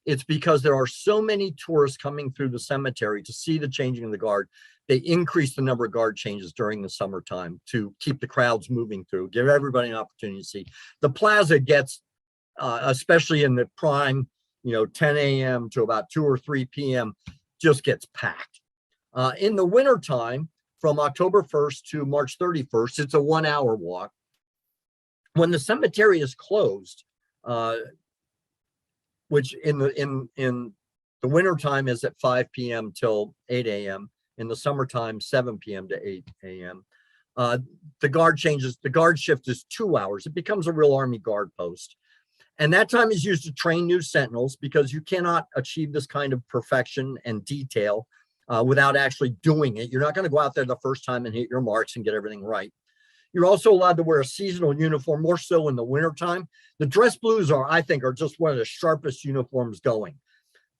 It's because there are so many tourists coming through the cemetery to see the changing of the guard. They increase the number of guard changes during the summertime to keep the crowds moving through, give everybody an opportunity to see. The plaza gets, especially in the prime, 10 a.m. to about 2 or 3 p.m., just gets packed. In the wintertime, from October 1st to March 31st, it's a 1-hour walk. When the cemetery is closed, which in the wintertime is at 5 p.m. till 8 a.m., in the summertime, 7 p.m. to 8 a.m., the guard changes. The guard shift is 2 hours. It becomes a real Army guard post. And that time is used to train new sentinels because you cannot achieve this kind of perfection and detail without actually doing it. You're not going to go out there the first time and hit your marks and get everything right. You're also allowed to wear a seasonal uniform, more so in the wintertime. The dress blues I think, are just one of the sharpest uniforms going.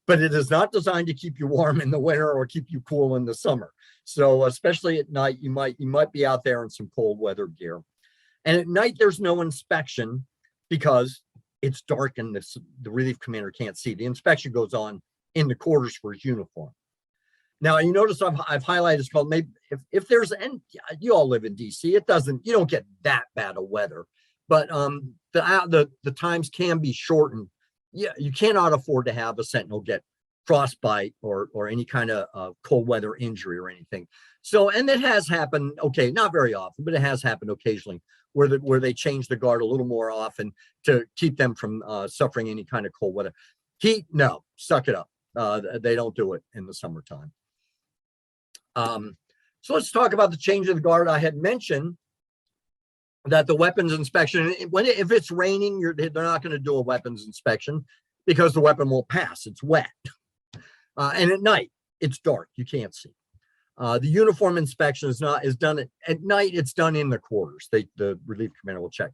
But it is not designed to keep you warm in the winter or keep you cool in the summer. So especially at night, you might be out there in some cold weather gear. And at night, there's no inspection because it's dark and the relief commander can't see. The inspection goes on in the quarters for his uniform. Now, you notice I've highlighted it's called maybe if there's, and you all live in DC, you don't get that bad of weather, but the times can be shortened. Yeah, you cannot afford to have a sentinel get frostbite or any kind of cold weather injury or anything. So, and it has happened, okay, not very often, but it has happened occasionally where they change the guard a little more often to keep them from suffering any kind of cold weather. Heat, no, suck it up. They don't do it in the summertime. So let's talk about the change of the guard. I had mentioned that the weapons inspection, if it's raining, they're not going to do a weapons inspection because the weapon won't pass. It's wet. And at night, it's dark. You can't see. The uniform inspection is done at night. It's done in the quarters. The relief commander will check.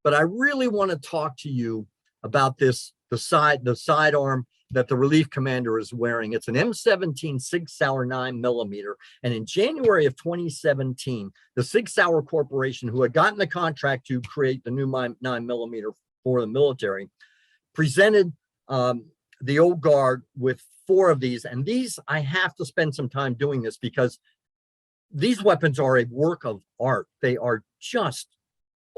But I really want to talk to you about the sidearm that the relief commander is wearing. It's an M17 Sig Sauer 9mm. And in January of 2017, the Sig Sauer Corporation, who had gotten the contract to create the new 9mm for the military, presented the old guard with 4 of these. And these, I have to spend some time doing this because these weapons are a work of art. They are just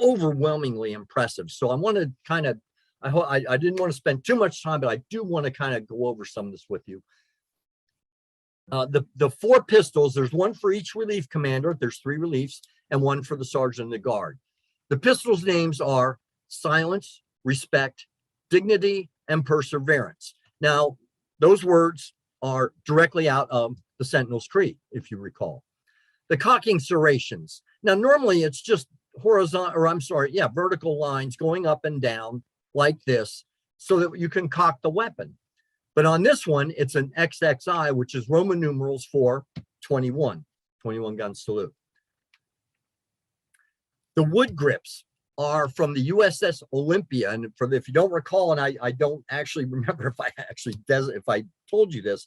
overwhelmingly impressive. So I want to kind of, I didn't want to spend too much time, but I do want to kind of go over some of this with you. The 4 pistols, there's one for each relief commander. There's 3 reliefs and one for the sergeant of the guard. The pistols' names are Silence, Respect, Dignity, and Perseverance. Now, those words are directly out of the Sentinel's Creed, if you recall. The cocking serrations. Now, normally it's just vertical lines going up and down like this so that you can cock the weapon. But on this one, it's an XXI, which is Roman numerals for 21 gun salute. The wood grips are from the USS Olympia. And if you don't recall, and I don't actually remember if I told you this,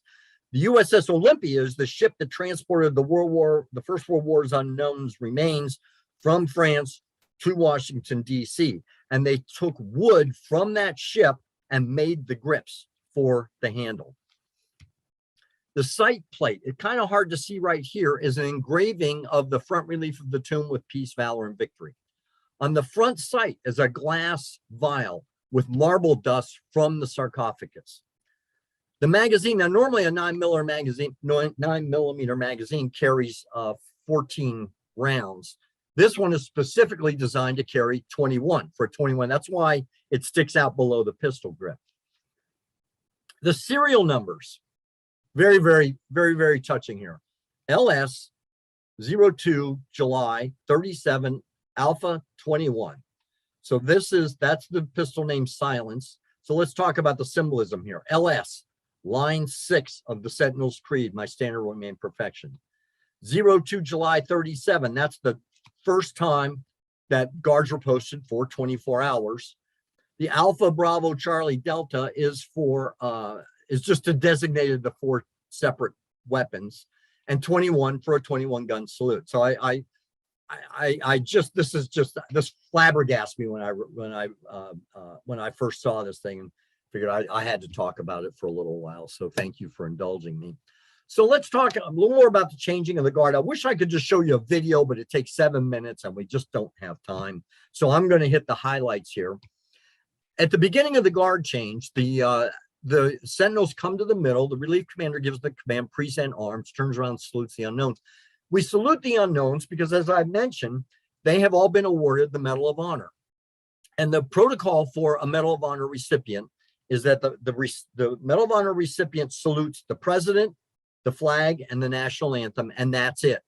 the USS Olympia is the ship that transported the First World War's unknowns remains from France to Washington, D.C. And they took wood from that ship and made the grips for the handle. The sight plate, it's kind of hard to see right here, is an engraving of the front relief of the tomb with peace, valor, and victory. On the front sight is a glass vial with marble dust from the sarcophagus. The magazine, now normally a 9mm magazine carries 14 rounds. This one is specifically designed to carry 21 for 21. That's why it sticks out below the pistol grip. The serial numbers, very, very, very, very touching here. LS 02 July 37 Alpha 21. So that's the pistol name Silence. So let's talk about the symbolism here. LS, line 6 of the Sentinel's Creed, my standard will remain perfection. 02 July 37, that's the first time that guards were posted for 24 hours. The Alpha Bravo Charlie Delta is just to designate the 4 separate weapons, and 21 for a 21 gun salute. So this flabbergasted me when I first saw this thing and figured I had to talk about it for a little while. So thank you for indulging me. So let's talk a little more about the changing of the guard. I wish I could just show you a video, but it takes 7 minutes and we just don't have time. So I'm going to hit the highlights here. At the beginning of the guard change, the sentinels come to the middle. The relief commander gives the command, present arms, turns around, salutes the unknowns. We salute the unknowns because, as I mentioned, they have all been awarded the Medal of Honor. And the protocol for a Medal of Honor recipient is that the Medal of Honor recipient salutes the president, the flag, and the national anthem, and that's it.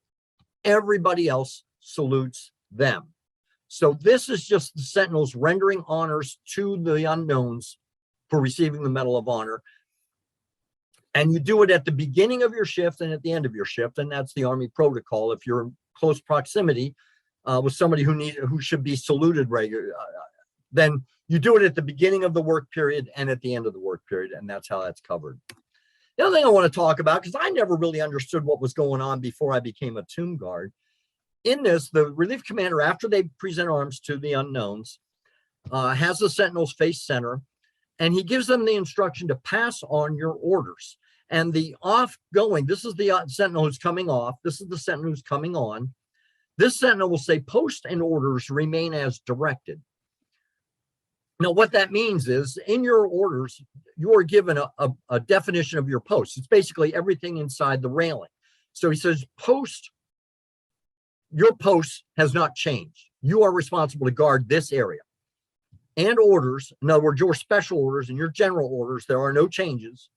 Everybody else salutes them. So this is just the Sentinels rendering honors to the unknowns for receiving the Medal of Honor. And you do it at the beginning of your shift and at the end of your shift, and that's the Army protocol. If you're in close proximity with somebody who should be saluted regularly, then you do it at the beginning of the work period and at the end of the work period, and that's how that's covered. The other thing I want to talk about, because I never really understood what was going on before I became a tomb guard. In this, the relief commander, after they present arms to the unknowns, has the sentinels face center, and he gives them the instruction to pass on your orders. And the off-going, this is the sentinel who's coming off, this is the sentinel who's coming on. This sentinel will say, post and orders remain as directed. Now, what that means is, in your orders, you are given a definition of your post. It's basically everything inside the railing. So he says, your post has not changed. You are responsible to guard this area. And orders, in other words, your special orders and your general orders, there are no changes,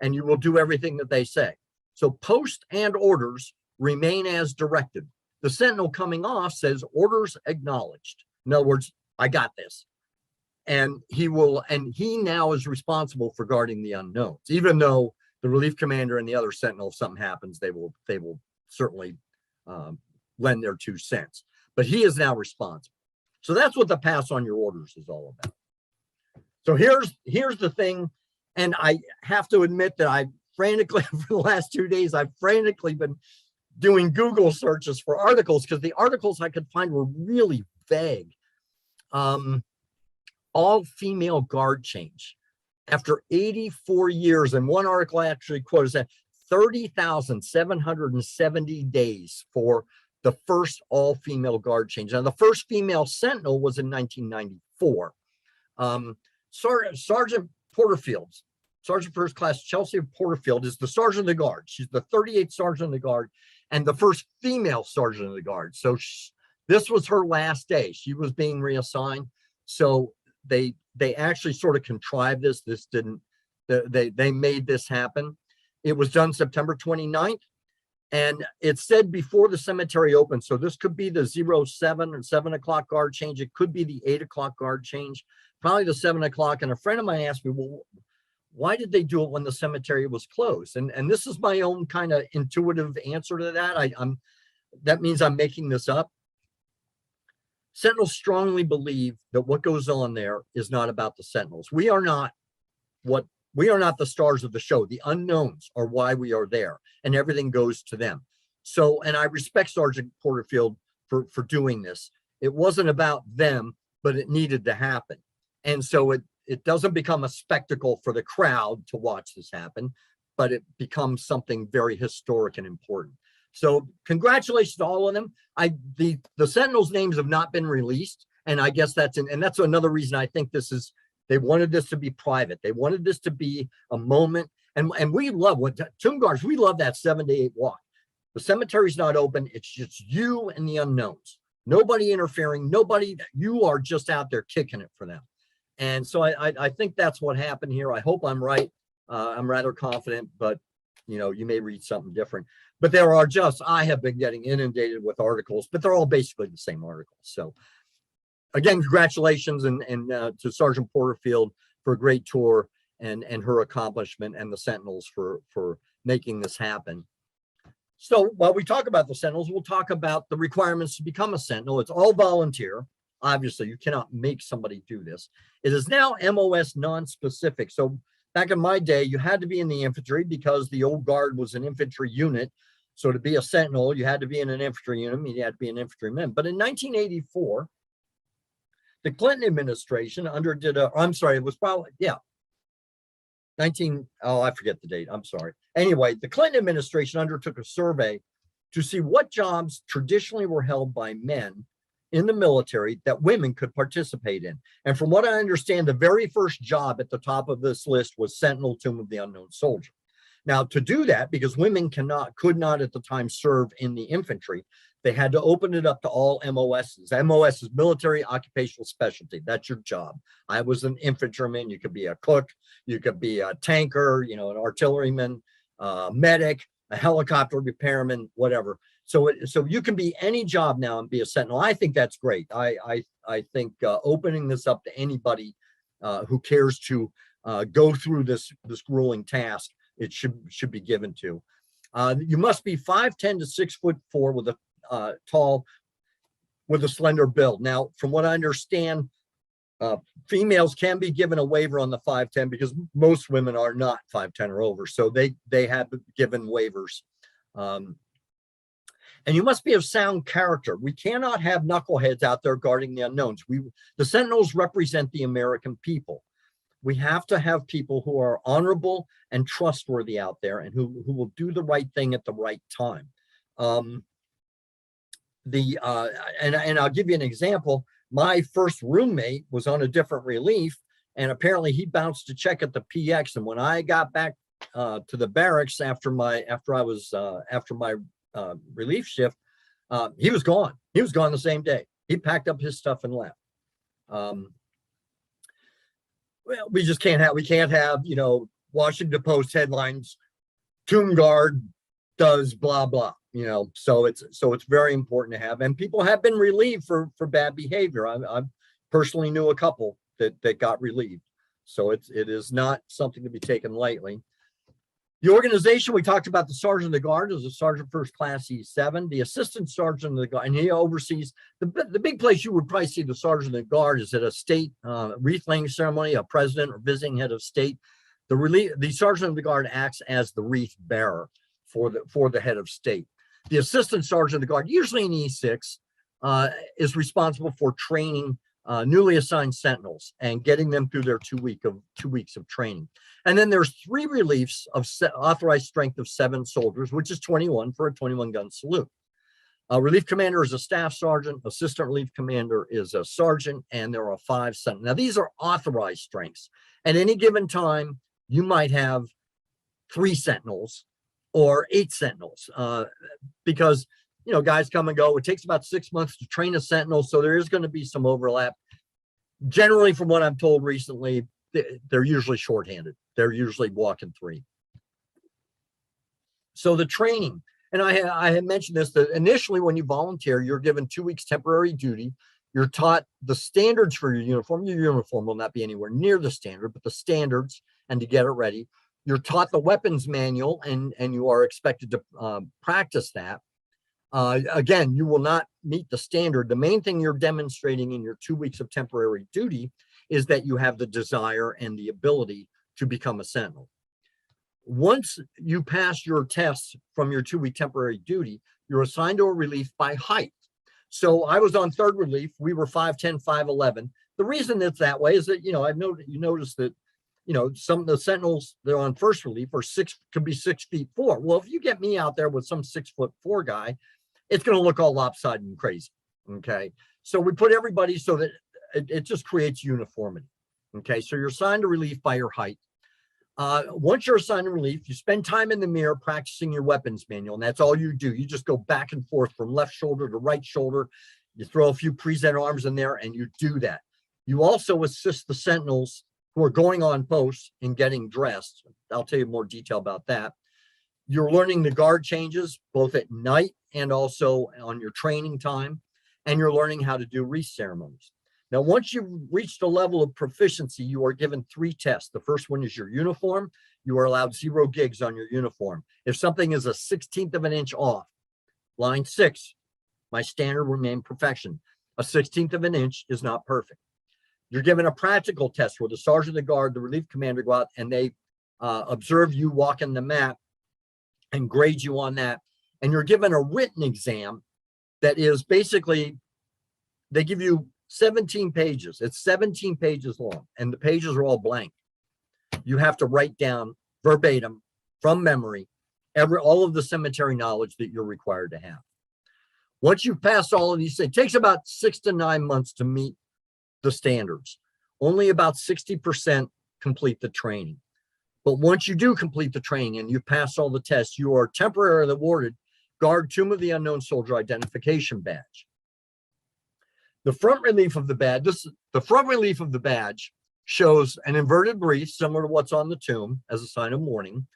and you will do everything that they say. So post and orders remain as directed. The sentinel coming off says, orders acknowledged. In other words, I got this. And he now is responsible for guarding the unknowns, even though the relief commander and the other sentinel, if something happens, they will certainly lend their 2 cents. But he is now responsible. So that's what the pass on your orders is all about. So here's the thing, and I have to admit that I frantically, for the last 2 days, I've frantically been doing Google searches for articles, because the articles I could find were really vague. All female guard change after 84 years, and one article actually quotes that 30,770 days for the first all-female guard change. Now, the first female sentinel was in 1994. Sergeant Porterfield, Sergeant First Class Chelsea Porterfield, is the sergeant of the guard. She's the 38th sergeant of the guard and the first female sergeant of the guard. So this was her last day. She was being reassigned. So they actually sort of contrived this. They made this happen. It was done September 29th. And it said before the cemetery opened, so this could be the 07 or 7 o'clock guard change. It could be the 8 o'clock guard change, probably the 7 o'clock. And a friend of mine asked me, well, why did they do it when the cemetery was closed? And this is my own kind of intuitive answer to that. That means I'm making this up. Sentinels strongly believe that what goes on there is not about the Sentinels. We are not the stars of the show. The unknowns are why we are there, and everything goes to them. So, and I respect Sergeant Porterfield for doing this. It wasn't about them, but it needed to happen. And so it doesn't become a spectacle for the crowd to watch this happen, but it becomes something very historic and important. So congratulations to all of them. The Sentinels' names have not been released, and I guess that's another reason I think they wanted this to be private. They wanted this to be a moment, and we love tomb guards. We love that 7 to 8 walk. The cemetery's not open. It's just you and the unknowns. Nobody interfering. Nobody. You are just out there kicking it for them. And so I think that's what happened here. I hope I'm right. I'm rather confident, but you may read something different. But I have been getting inundated with articles, but they're all basically the same articles. So again, congratulations and to Sergeant Porterfield for a great tour and her accomplishment, and the Sentinels for making this happen. So while we talk about the Sentinels, we'll talk about the requirements to become a Sentinel. It's all volunteer. Obviously, you cannot make somebody do this. It is now MOS non-specific. So back in my day, you had to be in the infantry because the old guard was an infantry unit. So to be a Sentinel, you had to be in an infantry unit. You had to be an infantryman. But in 1984, the Clinton administration it was probably, I forget the date. I'm sorry. Anyway, the Clinton administration undertook a survey to see what jobs traditionally were held by men in the military that women could participate in. And from what I understand, the very first job at the top of this list was Sentinel, Tomb of the Unknown Soldier. Now, to do that, because women could not at the time serve in the infantry, they had to open it up to all MOSs. MOS is military occupational specialty. That's your job. I was an infantryman. You could be a cook. You could be a tanker, an artilleryman, medic, a helicopter repairman, whatever. So you can be any job now and be a Sentinel. I think that's great. I think opening this up to anybody who cares to go through this grueling task, it should be given to. You must be 5'10" to 6'4" with a tall, with a slender build. Now, from what I understand, females can be given a waiver on the 5'10" because most women are not 5'10" or over. So they have given waivers. And you must be of sound character. We cannot have knuckleheads out there guarding the unknowns. The Sentinels represent the American people. We have to have people who are honorable and trustworthy out there, and who will do the right thing at the right time. And I'll give you an example. My first roommate was on a different relief, and apparently he bounced a check at the PX. And when I got back to the barracks after my relief shift, he was gone. He was gone the same day. He packed up his stuff and left. Well, we can't have, Washington Post headlines, tomb guard does blah, blah, so it's very important to have, and people have been relieved for bad behavior. I personally knew a couple that got relieved. So it is not something to be taken lightly. The organization, we talked about the Sergeant of the Guard is a Sergeant First Class E7. The Assistant Sergeant of the Guard, and he oversees the big place you would probably see the Sergeant of the Guard is at a state wreath laying ceremony, a president or visiting head of state. The Sergeant of the Guard acts as the wreath bearer for the head of state. The Assistant Sergeant of the Guard, usually an E6, is responsible for training newly assigned Sentinels and getting them through their 2 weeks of training. And then there's 3 reliefs of authorized strength of 7 soldiers, which is 21 for a 21 gun salute. Relief commander is a staff sergeant, assistant relief commander is a sergeant, and there are 5 Sentinels. Now these are authorized strengths. At any given time, you might have 3 Sentinels or 8 Sentinels because guys come and go. It takes about 6 months to train a Sentinel, so there is going to be some overlap. Generally, from what I'm told recently, they're usually shorthanded. They're usually walking 3. So the training, and I had mentioned this, that initially when you volunteer, you're given 2 weeks temporary duty. You're taught the standards for your uniform. Your uniform will not be anywhere near the standard, but the standards and to get it ready. You're taught the weapons manual, and you are expected to practice that. Again, you will not meet the standard. The main thing you're demonstrating in your 2 weeks of temporary duty is that you have the desire and the ability to become a sentinel. Once you pass your tests from your 2 week temporary duty, you're assigned to a relief by height. So I was on 3rd relief. We were 5'10", 5'11". The reason it's that way is that, you noticed that, some of the sentinels that are on 1st relief are could be 6'4". Well, if you get me out there with some 6'4" guy, it's going to look all lopsided and crazy. Okay. So we put everybody so that it just creates uniformity. Okay. So you're assigned to relief by your height. Once you're assigned to relief, you spend time in the mirror practicing your weapons manual, and that's all you do. You just go back and forth from left shoulder to right shoulder. You throw a few present arms in there, and you do that. You also assist the sentinels who are going on post in getting dressed. I'll tell you more detail about that. You're learning the guard changes, both at night and also on your training time, and you're learning how to do wreath ceremonies. Now, once you've reached a level of proficiency, you are given 3 tests. The first one is your uniform. You are allowed 0 gigs on your uniform. If something is a 1/16 of an inch off, line 6, my standard remain perfection. A 1/16 of an inch is not perfect. You're given a practical test where the sergeant of the guard, the relief commander go out and they observe you walking the mat and grade you on that. And you're given a written exam that is basically, they give you 17 pages. It's 17 pages long, and the pages are all blank. You have to write down verbatim from memory all of the cemetery knowledge that you're required to have. Once you've passed all of these, it takes about 6 to 9 months to meet the standards. Only about 60% complete the training. But once you do complete the training and you pass all the tests, you are temporarily awarded Guard Tomb of the Unknown Soldier Identification Badge. The front relief of the badge shows an inverted wreath similar to what's on the tomb as a sign of mourning,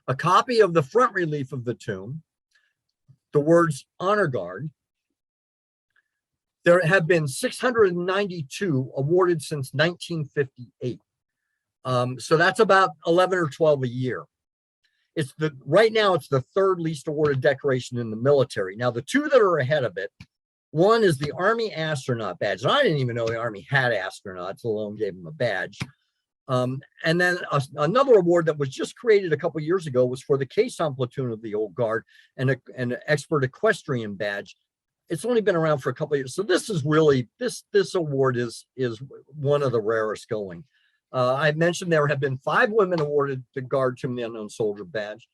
a copy of the front relief of the tomb, the words Honor Guard. There have been 692 awarded since 1958. So that's about 11 or 12 a year. Right now it's the 3rd least awarded decoration in the military. Now the 2 that are ahead of it, one is the Army Astronaut Badge. And I didn't even know the Army had astronauts, alone gave them a badge. And then another award that was just created a couple years ago was for the caisson platoon of the Old Guard and an expert equestrian badge. It's only been around for a couple of years. So this is really, this award is one of the rarest going. I mentioned there have been 5 women awarded the Guard Tomb of the Unknown Soldier badge.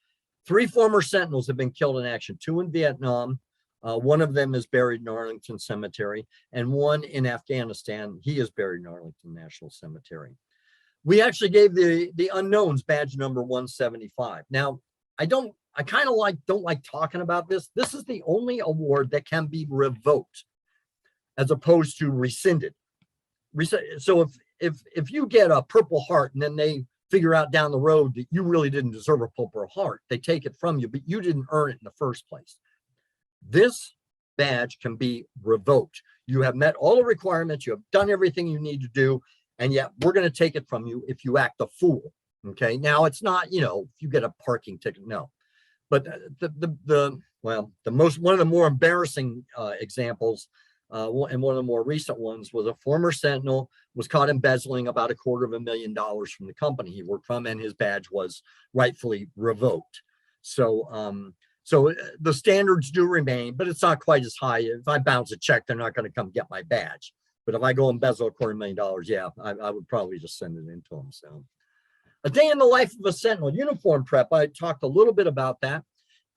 3 former sentinels have been killed in action, 2 in Vietnam. One of them is buried in Arlington Cemetery, and 1 in Afghanistan. He is buried in Arlington National Cemetery. We actually gave the unknowns badge number 175. Now, I don't like talking about this. This is the only award that can be revoked as opposed to rescinded. So if you get a Purple Heart and then they figure out down the road that you really didn't deserve a Purple Heart, they take it from you, but you didn't earn it in the first place. This badge can be revoked. You have met all the requirements. You have done everything you need to do, and yet we're going to take it from you if you act a fool. Okay. Now it's not, if you get a parking ticket, no. But one of the more embarrassing examples, and one of the more recent ones, was a former sentinel was caught embezzling about $250,000 from the company he worked from, and his badge was rightfully revoked. So the standards do remain, but it's not quite as high. If I bounce a check, they're not going to come get my badge. But if I go embezzle $250,000, yeah, I would probably just send it in to them. So, a day in the life of a sentinel. Uniform prep, I talked a little bit about that.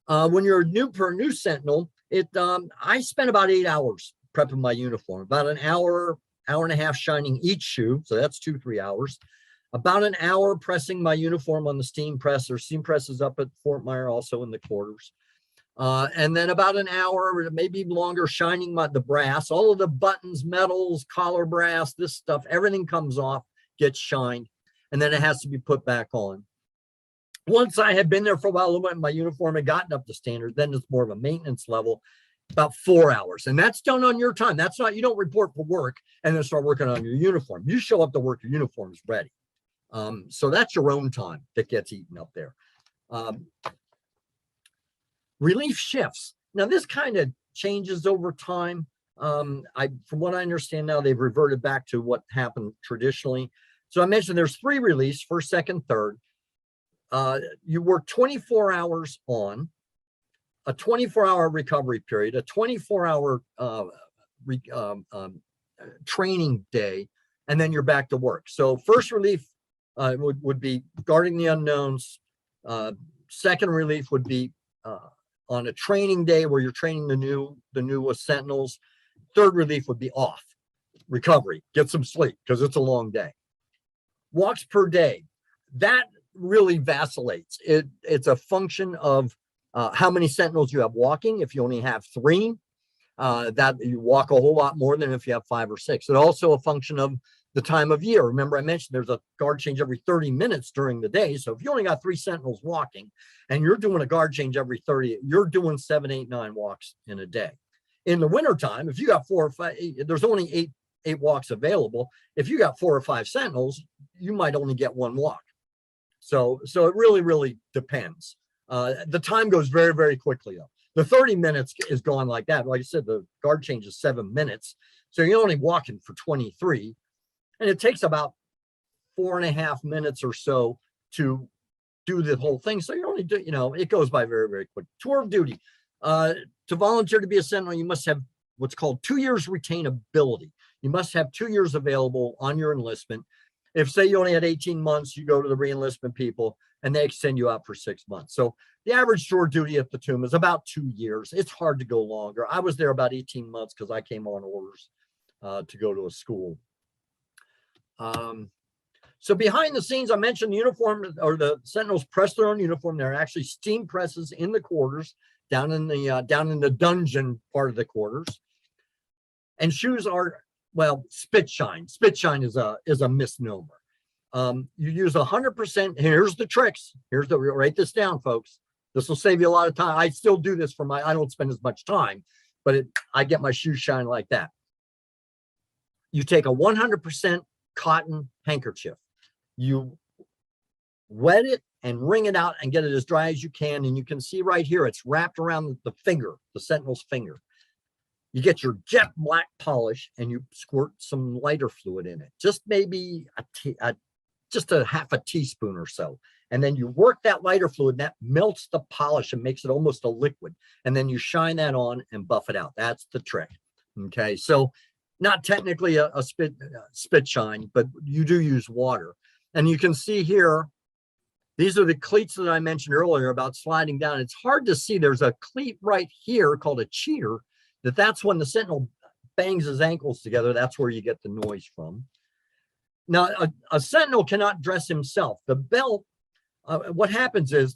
When you're a new sentinel, I spent about 8 hours prepping my uniform, about an hour and a half shining each shoe. So that's 2-3 hours. About an hour pressing my uniform on the steam press. There's steam presses up at Fort Myer, also in the quarters. And then about an hour, maybe longer, shining the brass, all of the buttons, metals, collar brass, this stuff, everything comes off, gets shined, and then it has to be put back on. Once I had been there for a while, a little bit, my uniform had gotten up to standard, then it's more of a maintenance level, about 4 hours. And that's done on your time. That's not, you don't report for work and then start working on your uniform. You show up to work, your uniform is ready. So that's your own time that gets eaten up there. Relief shifts. Now this kind of changes over time. From what I understand now, they've reverted back to what happened traditionally. So I mentioned there's 3 reliefs, first, second, third. You work 24 hours on, a 24-hour recovery period, a 24-hour training day, and then you're back to work. So first relief would be guarding the unknowns. Second relief would be on a training day where you're training the new sentinels. Third relief would be off, recovery, get some sleep because it's a long day. Walks per day, that really vacillates. It's a function of how many sentinels you have walking. If you only have 3, that you walk a whole lot more than if you have 5 or 6. It's also a function of the time of year. Remember, I mentioned there's a guard change every 30 minutes during the day. So if you only got 3 sentinels walking and you're doing a guard change every 30, you're doing 7, 8, 9 walks in a day. In the wintertime, if you got 4 or 5, there's only 8 walks available. If you got 4 or 5 sentinels, you might only get 1 walk. So it really depends. The time goes very, very quickly though. The 30 minutes is gone like that. Like I said, the guard change is 7 minutes. So you're only walking for 23. And it takes about 4.5 minutes or so to do the whole thing. So you're only it goes by very, very quick. Tour of duty. To volunteer to be a sentinel, you must have what's called 2 years retainability. You must have 2 years available on your enlistment. If say you only had 18 months, you go to the re-enlistment people and they extend you out for 6 months. So the average tour duty at the tomb is about 2 years. It's hard to go longer. I was there about 18 months because I came on orders to go to a school. So behind the scenes, I mentioned the uniform, or the sentinels press their own uniform. There are actually steam presses in the quarters, down in the dungeon part of the quarters. And shoes are, well, spit shine. Spit shine is a misnomer. You use 100%. Here's the tricks. Write this down, folks. This will save you a lot of time. I still do this I don't spend as much time, but I get my shoes shine like that. You take a 100% cotton handkerchief. You wet it and wring it out and get it as dry as you can. And you can see right here, it's wrapped around the finger, the sentinel's finger. You get your jet black polish and you squirt some lighter fluid in it, just maybe just a half a teaspoon or so. And then you work that lighter fluid, and that melts the polish and makes it almost a liquid. And then you shine that on and buff it out. That's the trick. Okay. So not technically a spit shine, but you do use water. And you can see here, these are the cleats that I mentioned earlier about sliding down. It's hard to see. There's a cleat right here called a cheater. That's when the sentinel bangs his ankles together. That's where you get the noise from. Now, a sentinel cannot dress himself. The belt, what happens is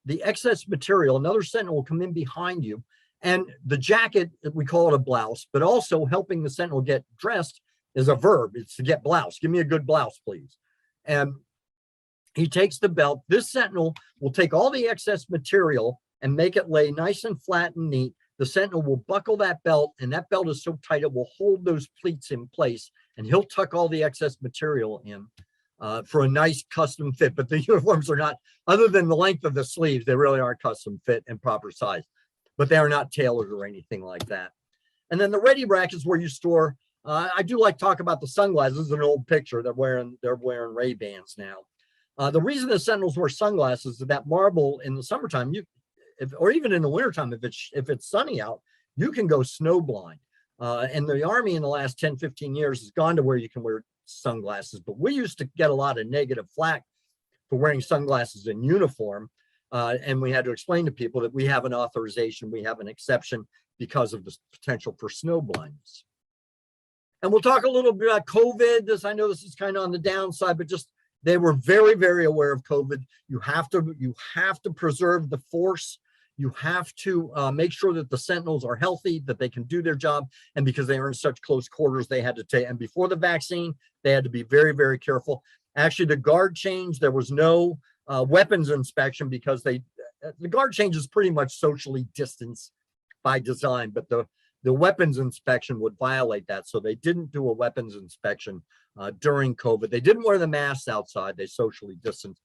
the excess material, another sentinel will come in behind you, and the jacket, we call it a blouse, but also helping the sentinel get dressed is a verb. It's to get blouse. Give me a good blouse, please. And he takes the belt. This sentinel will take all the excess material and make it lay nice and flat and neat. The sentinel will buckle that belt, and that belt is so tight it will hold those pleats in place, and he'll tuck all the excess material in for a nice custom fit. But the uniforms are not, other than the length of the sleeves, they really aren't custom fit and proper size, but they are not tailored or anything like that. And then the ready rack is where you store, I do like talk about the sunglasses. This is an old picture. They're wearing Ray-Bans now. The reason the sentinels wear sunglasses is that marble in the summertime, or even in the wintertime, if it's sunny out, you can go snow blind. And the Army in the last 10, 15 years has gone to where you can wear sunglasses. But we used to get a lot of negative flack for wearing sunglasses in uniform. And we had to explain to people that we have an authorization, we have an exception because of the potential for snow blindness. And we'll talk a little bit about COVID. I know this is kind of on the downside, but just they were very, very aware of COVID. You have to preserve the force. You have to make sure that the sentinels are healthy, that they can do their job. And because they are in such close quarters, they had to take, and before the vaccine, they had to be very, very careful. Actually, the guard change, there was no weapons inspection because the guard change is pretty much socially distanced by design, but the weapons inspection would violate that. So they didn't do a weapons inspection during COVID. They didn't wear the masks outside. They socially distanced,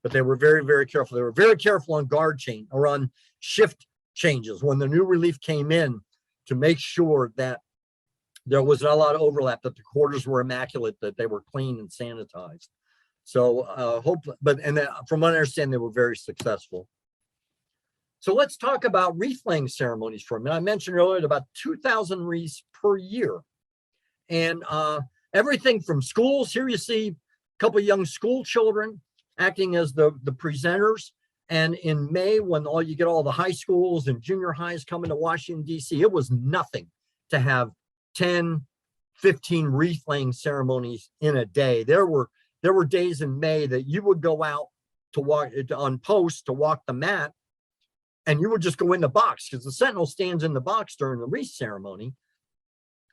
but they were very, very careful. They were very careful on guard change or on shift changes when the new relief came in to make sure that there was not a lot of overlap, that the quarters were immaculate, that they were clean and sanitized. So from what I understand, they were very successful. So let's talk about wreath laying ceremonies for a minute. I mentioned earlier about 2,000 wreaths per year. And everything from schools, here you see a couple of young school children acting as the presenters. And in May, when you get all the high schools and junior highs coming to Washington, D.C., it was nothing to have 10, 15 wreath laying ceremonies in a day. There were days in May that you would go out to walk on post to walk the mat, and you would just go in the box because the sentinel stands in the box during the wreath ceremony.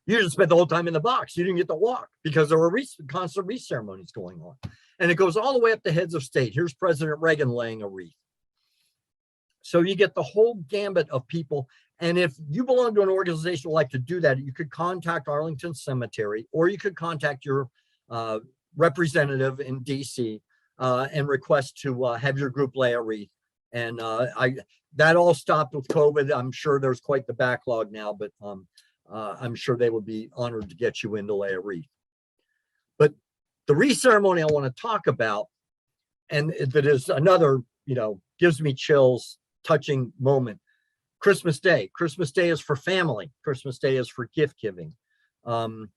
You just spent the whole time in the box. You didn't get to walk because there were constant wreath ceremonies going on. And it goes all the way up to heads of state. Here's President Reagan laying a wreath. So you get the whole gambit of people. And if you belong to an organization like to do that, you could contact Arlington Cemetery, or you could contact your representative in DC and request to have your group lay a wreath. And that all stopped with COVID. I'm sure there's quite the backlog now, but I'm sure they would be honored to get you in to lay a wreath. But the wreath ceremony I want to talk about, and that is another, gives me chills, touching moment. Christmas Day. Christmas Day is for family. Christmas Day is for gift giving. The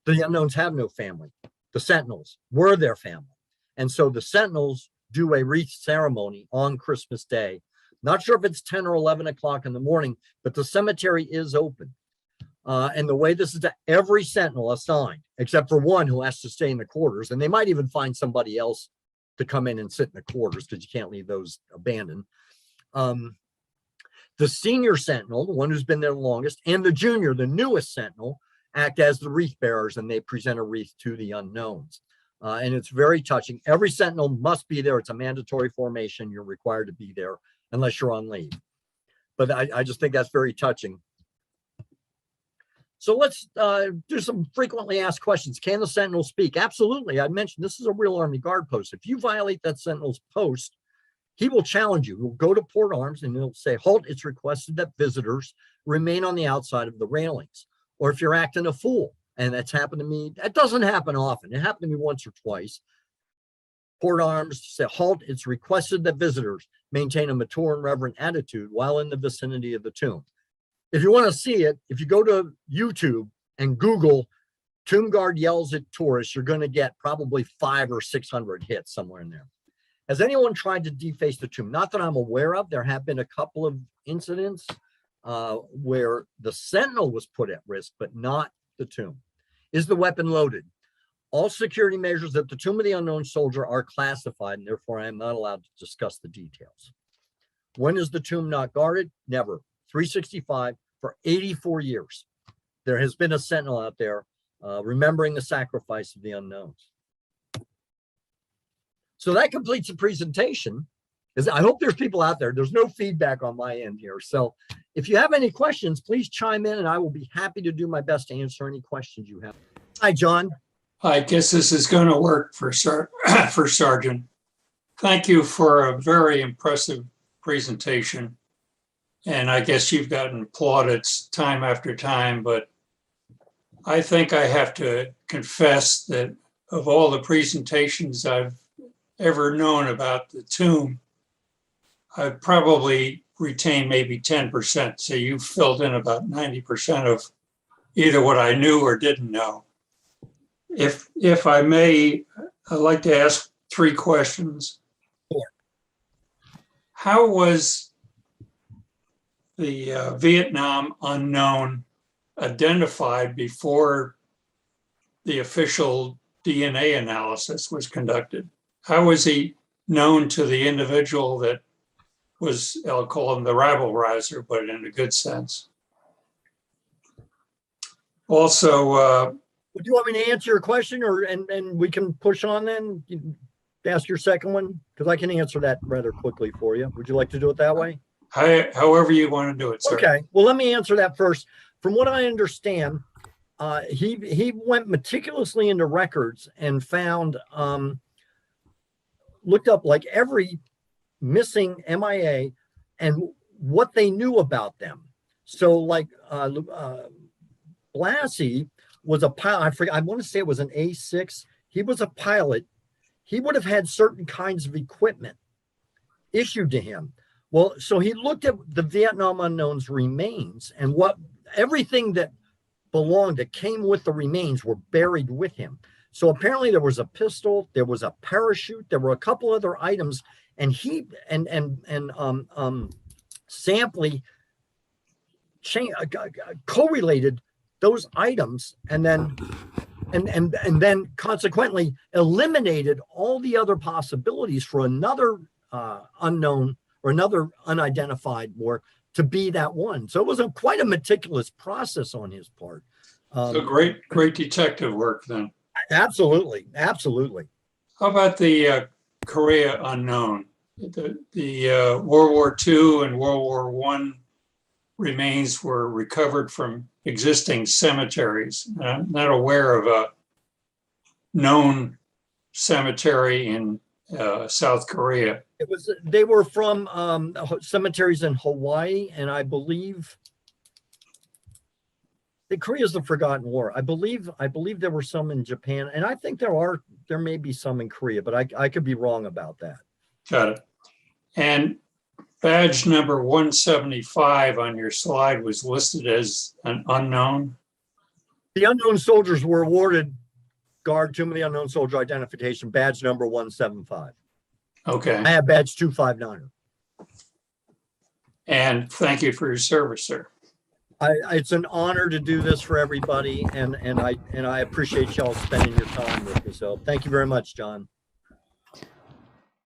unknowns have no family. The sentinels were their family. And so the sentinels do a wreath ceremony on Christmas Day. Not sure if it's 10 or 11 o'clock in the morning, but the cemetery is open. And the way this is to every sentinel assigned, except for one who has to stay in the quarters. And they might even find somebody else to come in and sit in the quarters because you can't leave those abandoned. The senior sentinel, the one who's been there the longest, and the junior, the newest sentinel, act as the wreath bearers, and they present a wreath to the unknowns. And it's very touching. Every sentinel must be there. It's a mandatory formation. You're required to be there unless you're on leave. But I just think that's very touching. So let's do some frequently asked questions. Can the sentinel speak? Absolutely. I mentioned this is a real Army Guard post. If you violate that sentinel's post, he will challenge you. He'll go to port arms and he'll say, halt, it's requested that visitors remain on the outside of the railings. Or if you're acting a fool, and that's happened to me, that doesn't happen often. It happened to me once or twice. Port arms say, halt, it's requested that visitors maintain a mature and reverent attitude while in the vicinity of the tomb. If you want to see it, if you go to YouTube and Google Tomb Guard yells at tourists, you're going to get probably 500 or 600 hits somewhere in there. Has anyone tried to deface the tomb? Not that I'm aware of. There have been a couple of incidents where the sentinel was put at risk, but not the tomb. Is the weapon loaded? All security measures at the Tomb of the Unknown Soldier are classified, and therefore I am not allowed to discuss the details. When is the tomb not guarded? Never. 365 for 84 years. There has been a sentinel out there remembering the sacrifice of the unknowns. So that completes the presentation. I hope there's people out there. There's no feedback on my end here. So if you have any questions, please chime in and I will be happy to do my best to answer any questions you have. Hi, John. I guess this is going to work for Sergeant. Thank you for a very impressive presentation. And I guess you've gotten plaudits time after time, but I think I have to confess that of all the presentations I've ever known about the tomb, I've probably retained maybe 10%. So you filled in about 90% of either what I knew or didn't know. If I may, I'd like to ask 3 questions. Sure. How was the Vietnam unknown identified before the official DNA analysis was conducted? How was he known to the individual that was, I'll call him the rabble rouser, but in a good sense? Also, Do you want me to answer your question and we can push on then? ask your second one? Because I can answer that rather quickly for you. Would you like to do it that way? However you want to do it, sir. Okay, well, let me answer that first. From what I understand, he went meticulously into records and found, looked up like every missing MIA and what they knew about them. So like Blassie was a pilot. I forget, I want to say it was an A6. He was a pilot. He would have had certain kinds of equipment issued to him. Well, so he looked at the Vietnam Unknown's remains, and everything that belonged, that came with the remains, were buried with him. So apparently there was a pistol, there was a parachute, there were a couple other items, and he Sampley correlated those items, and then consequently eliminated all the other possibilities for another unknown or another unidentified war to be that one. So it was quite a meticulous process on his part. So great detective work then. Absolutely, absolutely. How about the Korea unknown? The World War II and World War I remains were recovered from existing cemeteries. I'm not aware of a known cemetery in South Korea. They were from cemeteries in Hawaii, and I believe Korea's the forgotten war. I believe there were some in Japan, and I think there may be some in Korea, but I could be wrong about that. Got it. And badge number 175 on your slide was listed as an unknown. The unknown soldiers were awarded Guard Tomb of the Unknown Soldier Identification, badge number 175. Okay. I have badge 259. And thank you for your service, sir. It's an honor to do this for everybody, and I appreciate y'all spending your time with me. So thank you very much, John.